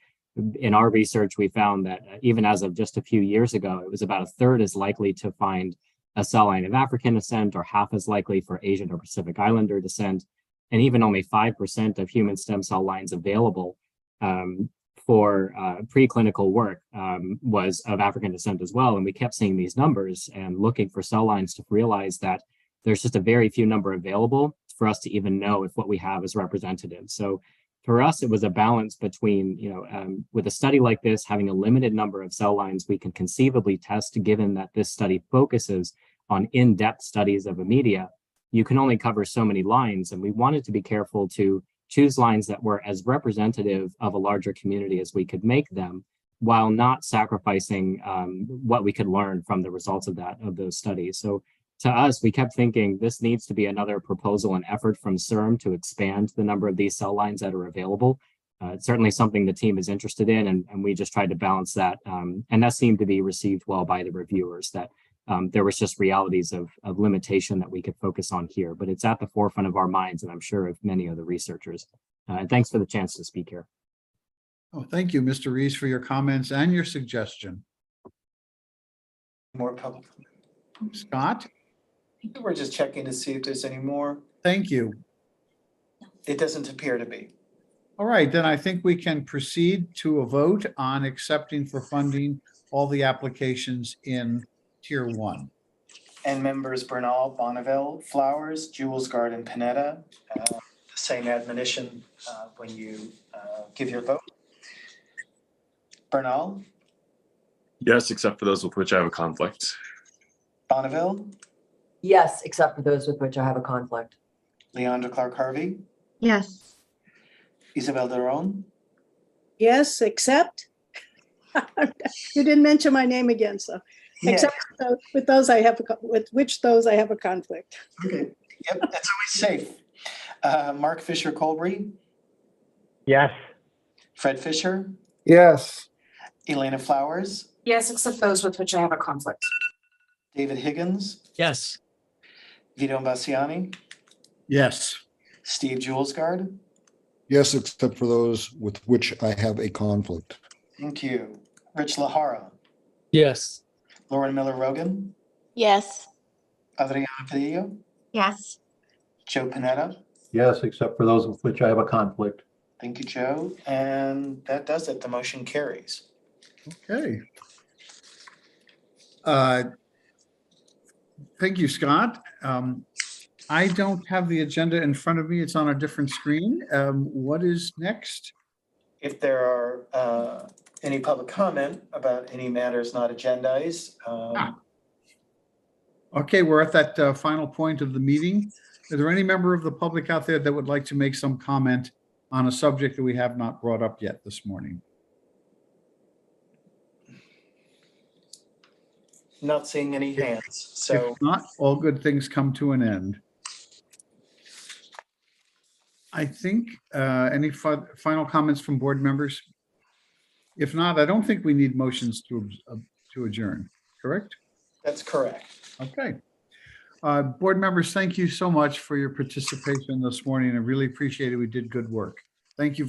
in our research, we found that even as of just a few years ago, it was about a third as likely to find a cell line of African descent, or half as likely for Asian or Pacific Islander descent, and even only 5% of human stem cell lines available for preclinical work was of African descent as well. And we kept seeing these numbers and looking for cell lines to realize that there's just a very few number available for us to even know if what we have is representative. So for us, it was a balance between, with a study like this, having a limited number of cell lines we can conceivably test, given that this study focuses on in-depth studies of a media, you can only cover so many lines. And we wanted to be careful to choose lines that were as representative of a larger community as we could make them, while not sacrificing what we could learn from the results of those studies. So to us, we kept thinking this needs to be another proposal and effort from CIRM to expand the number of these cell lines that are available. It's certainly something the team is interested in, and we just tried to balance that. And that seemed to be received well by the reviewers, that there was just realities of limitation that we could focus on here, but it's at the forefront of our minds, and I'm sure of many of the researchers. And thanks for the chance to speak here. Oh, thank you, Mr. Rees, for your comments and your suggestion. More public. Scott? We're just checking to see if there's any more. Thank you. It doesn't appear to be. All right, then I think we can proceed to a vote on accepting for funding all the applications in Tier 1. And members Bernal, Bonneville, Flowers, Jules Garden, Panetta, the same admonition when you give your vote. Bernal, Yes, except for those with which I have a conflict. Bonneville, Yes, except for those with which I have a conflict. Leandra Clark Harvey, Yes. Isabel Daron, Yes, except, you didn't mention my name again, so, Yeah. except with those I have, with which those I have a conflict. Okay. Yep, that's always safe. Mark Fisher Colbury, Yes. Fred Fisher, Yes. Elena Flowers, Yes, except those with which I have a conflict. David Higgins, Yes. Vito Bassiani, Yes. Steve Julesgard. Yes, except for those with which I have a conflict. Thank you. Rich Lahara, Yes. Lauren Miller Rogan, Yes. Adriana Padillo, Yes. Joe Panetta. Yes, except for those with which I have a conflict. Thank you, Joe. And that does it. The motion carries. Okay. Thank you, Scott. I don't have the agenda in front of me. It's on a different screen. What is next? If there are any public comment about any matters not agendized, Okay, we're at that final point of the meeting. Is there any member of the public out there that would like to make some comment on a subject that we have not brought up yet this morning? not seeing any hands. So If not, all good things come to an end. I think any final comments from board members? If not, I don't think we need motions to adjourn, correct? that's correct. Okay. Board members, thank you so much for your participation this morning. I really appreciate it. We did good work. Thank you.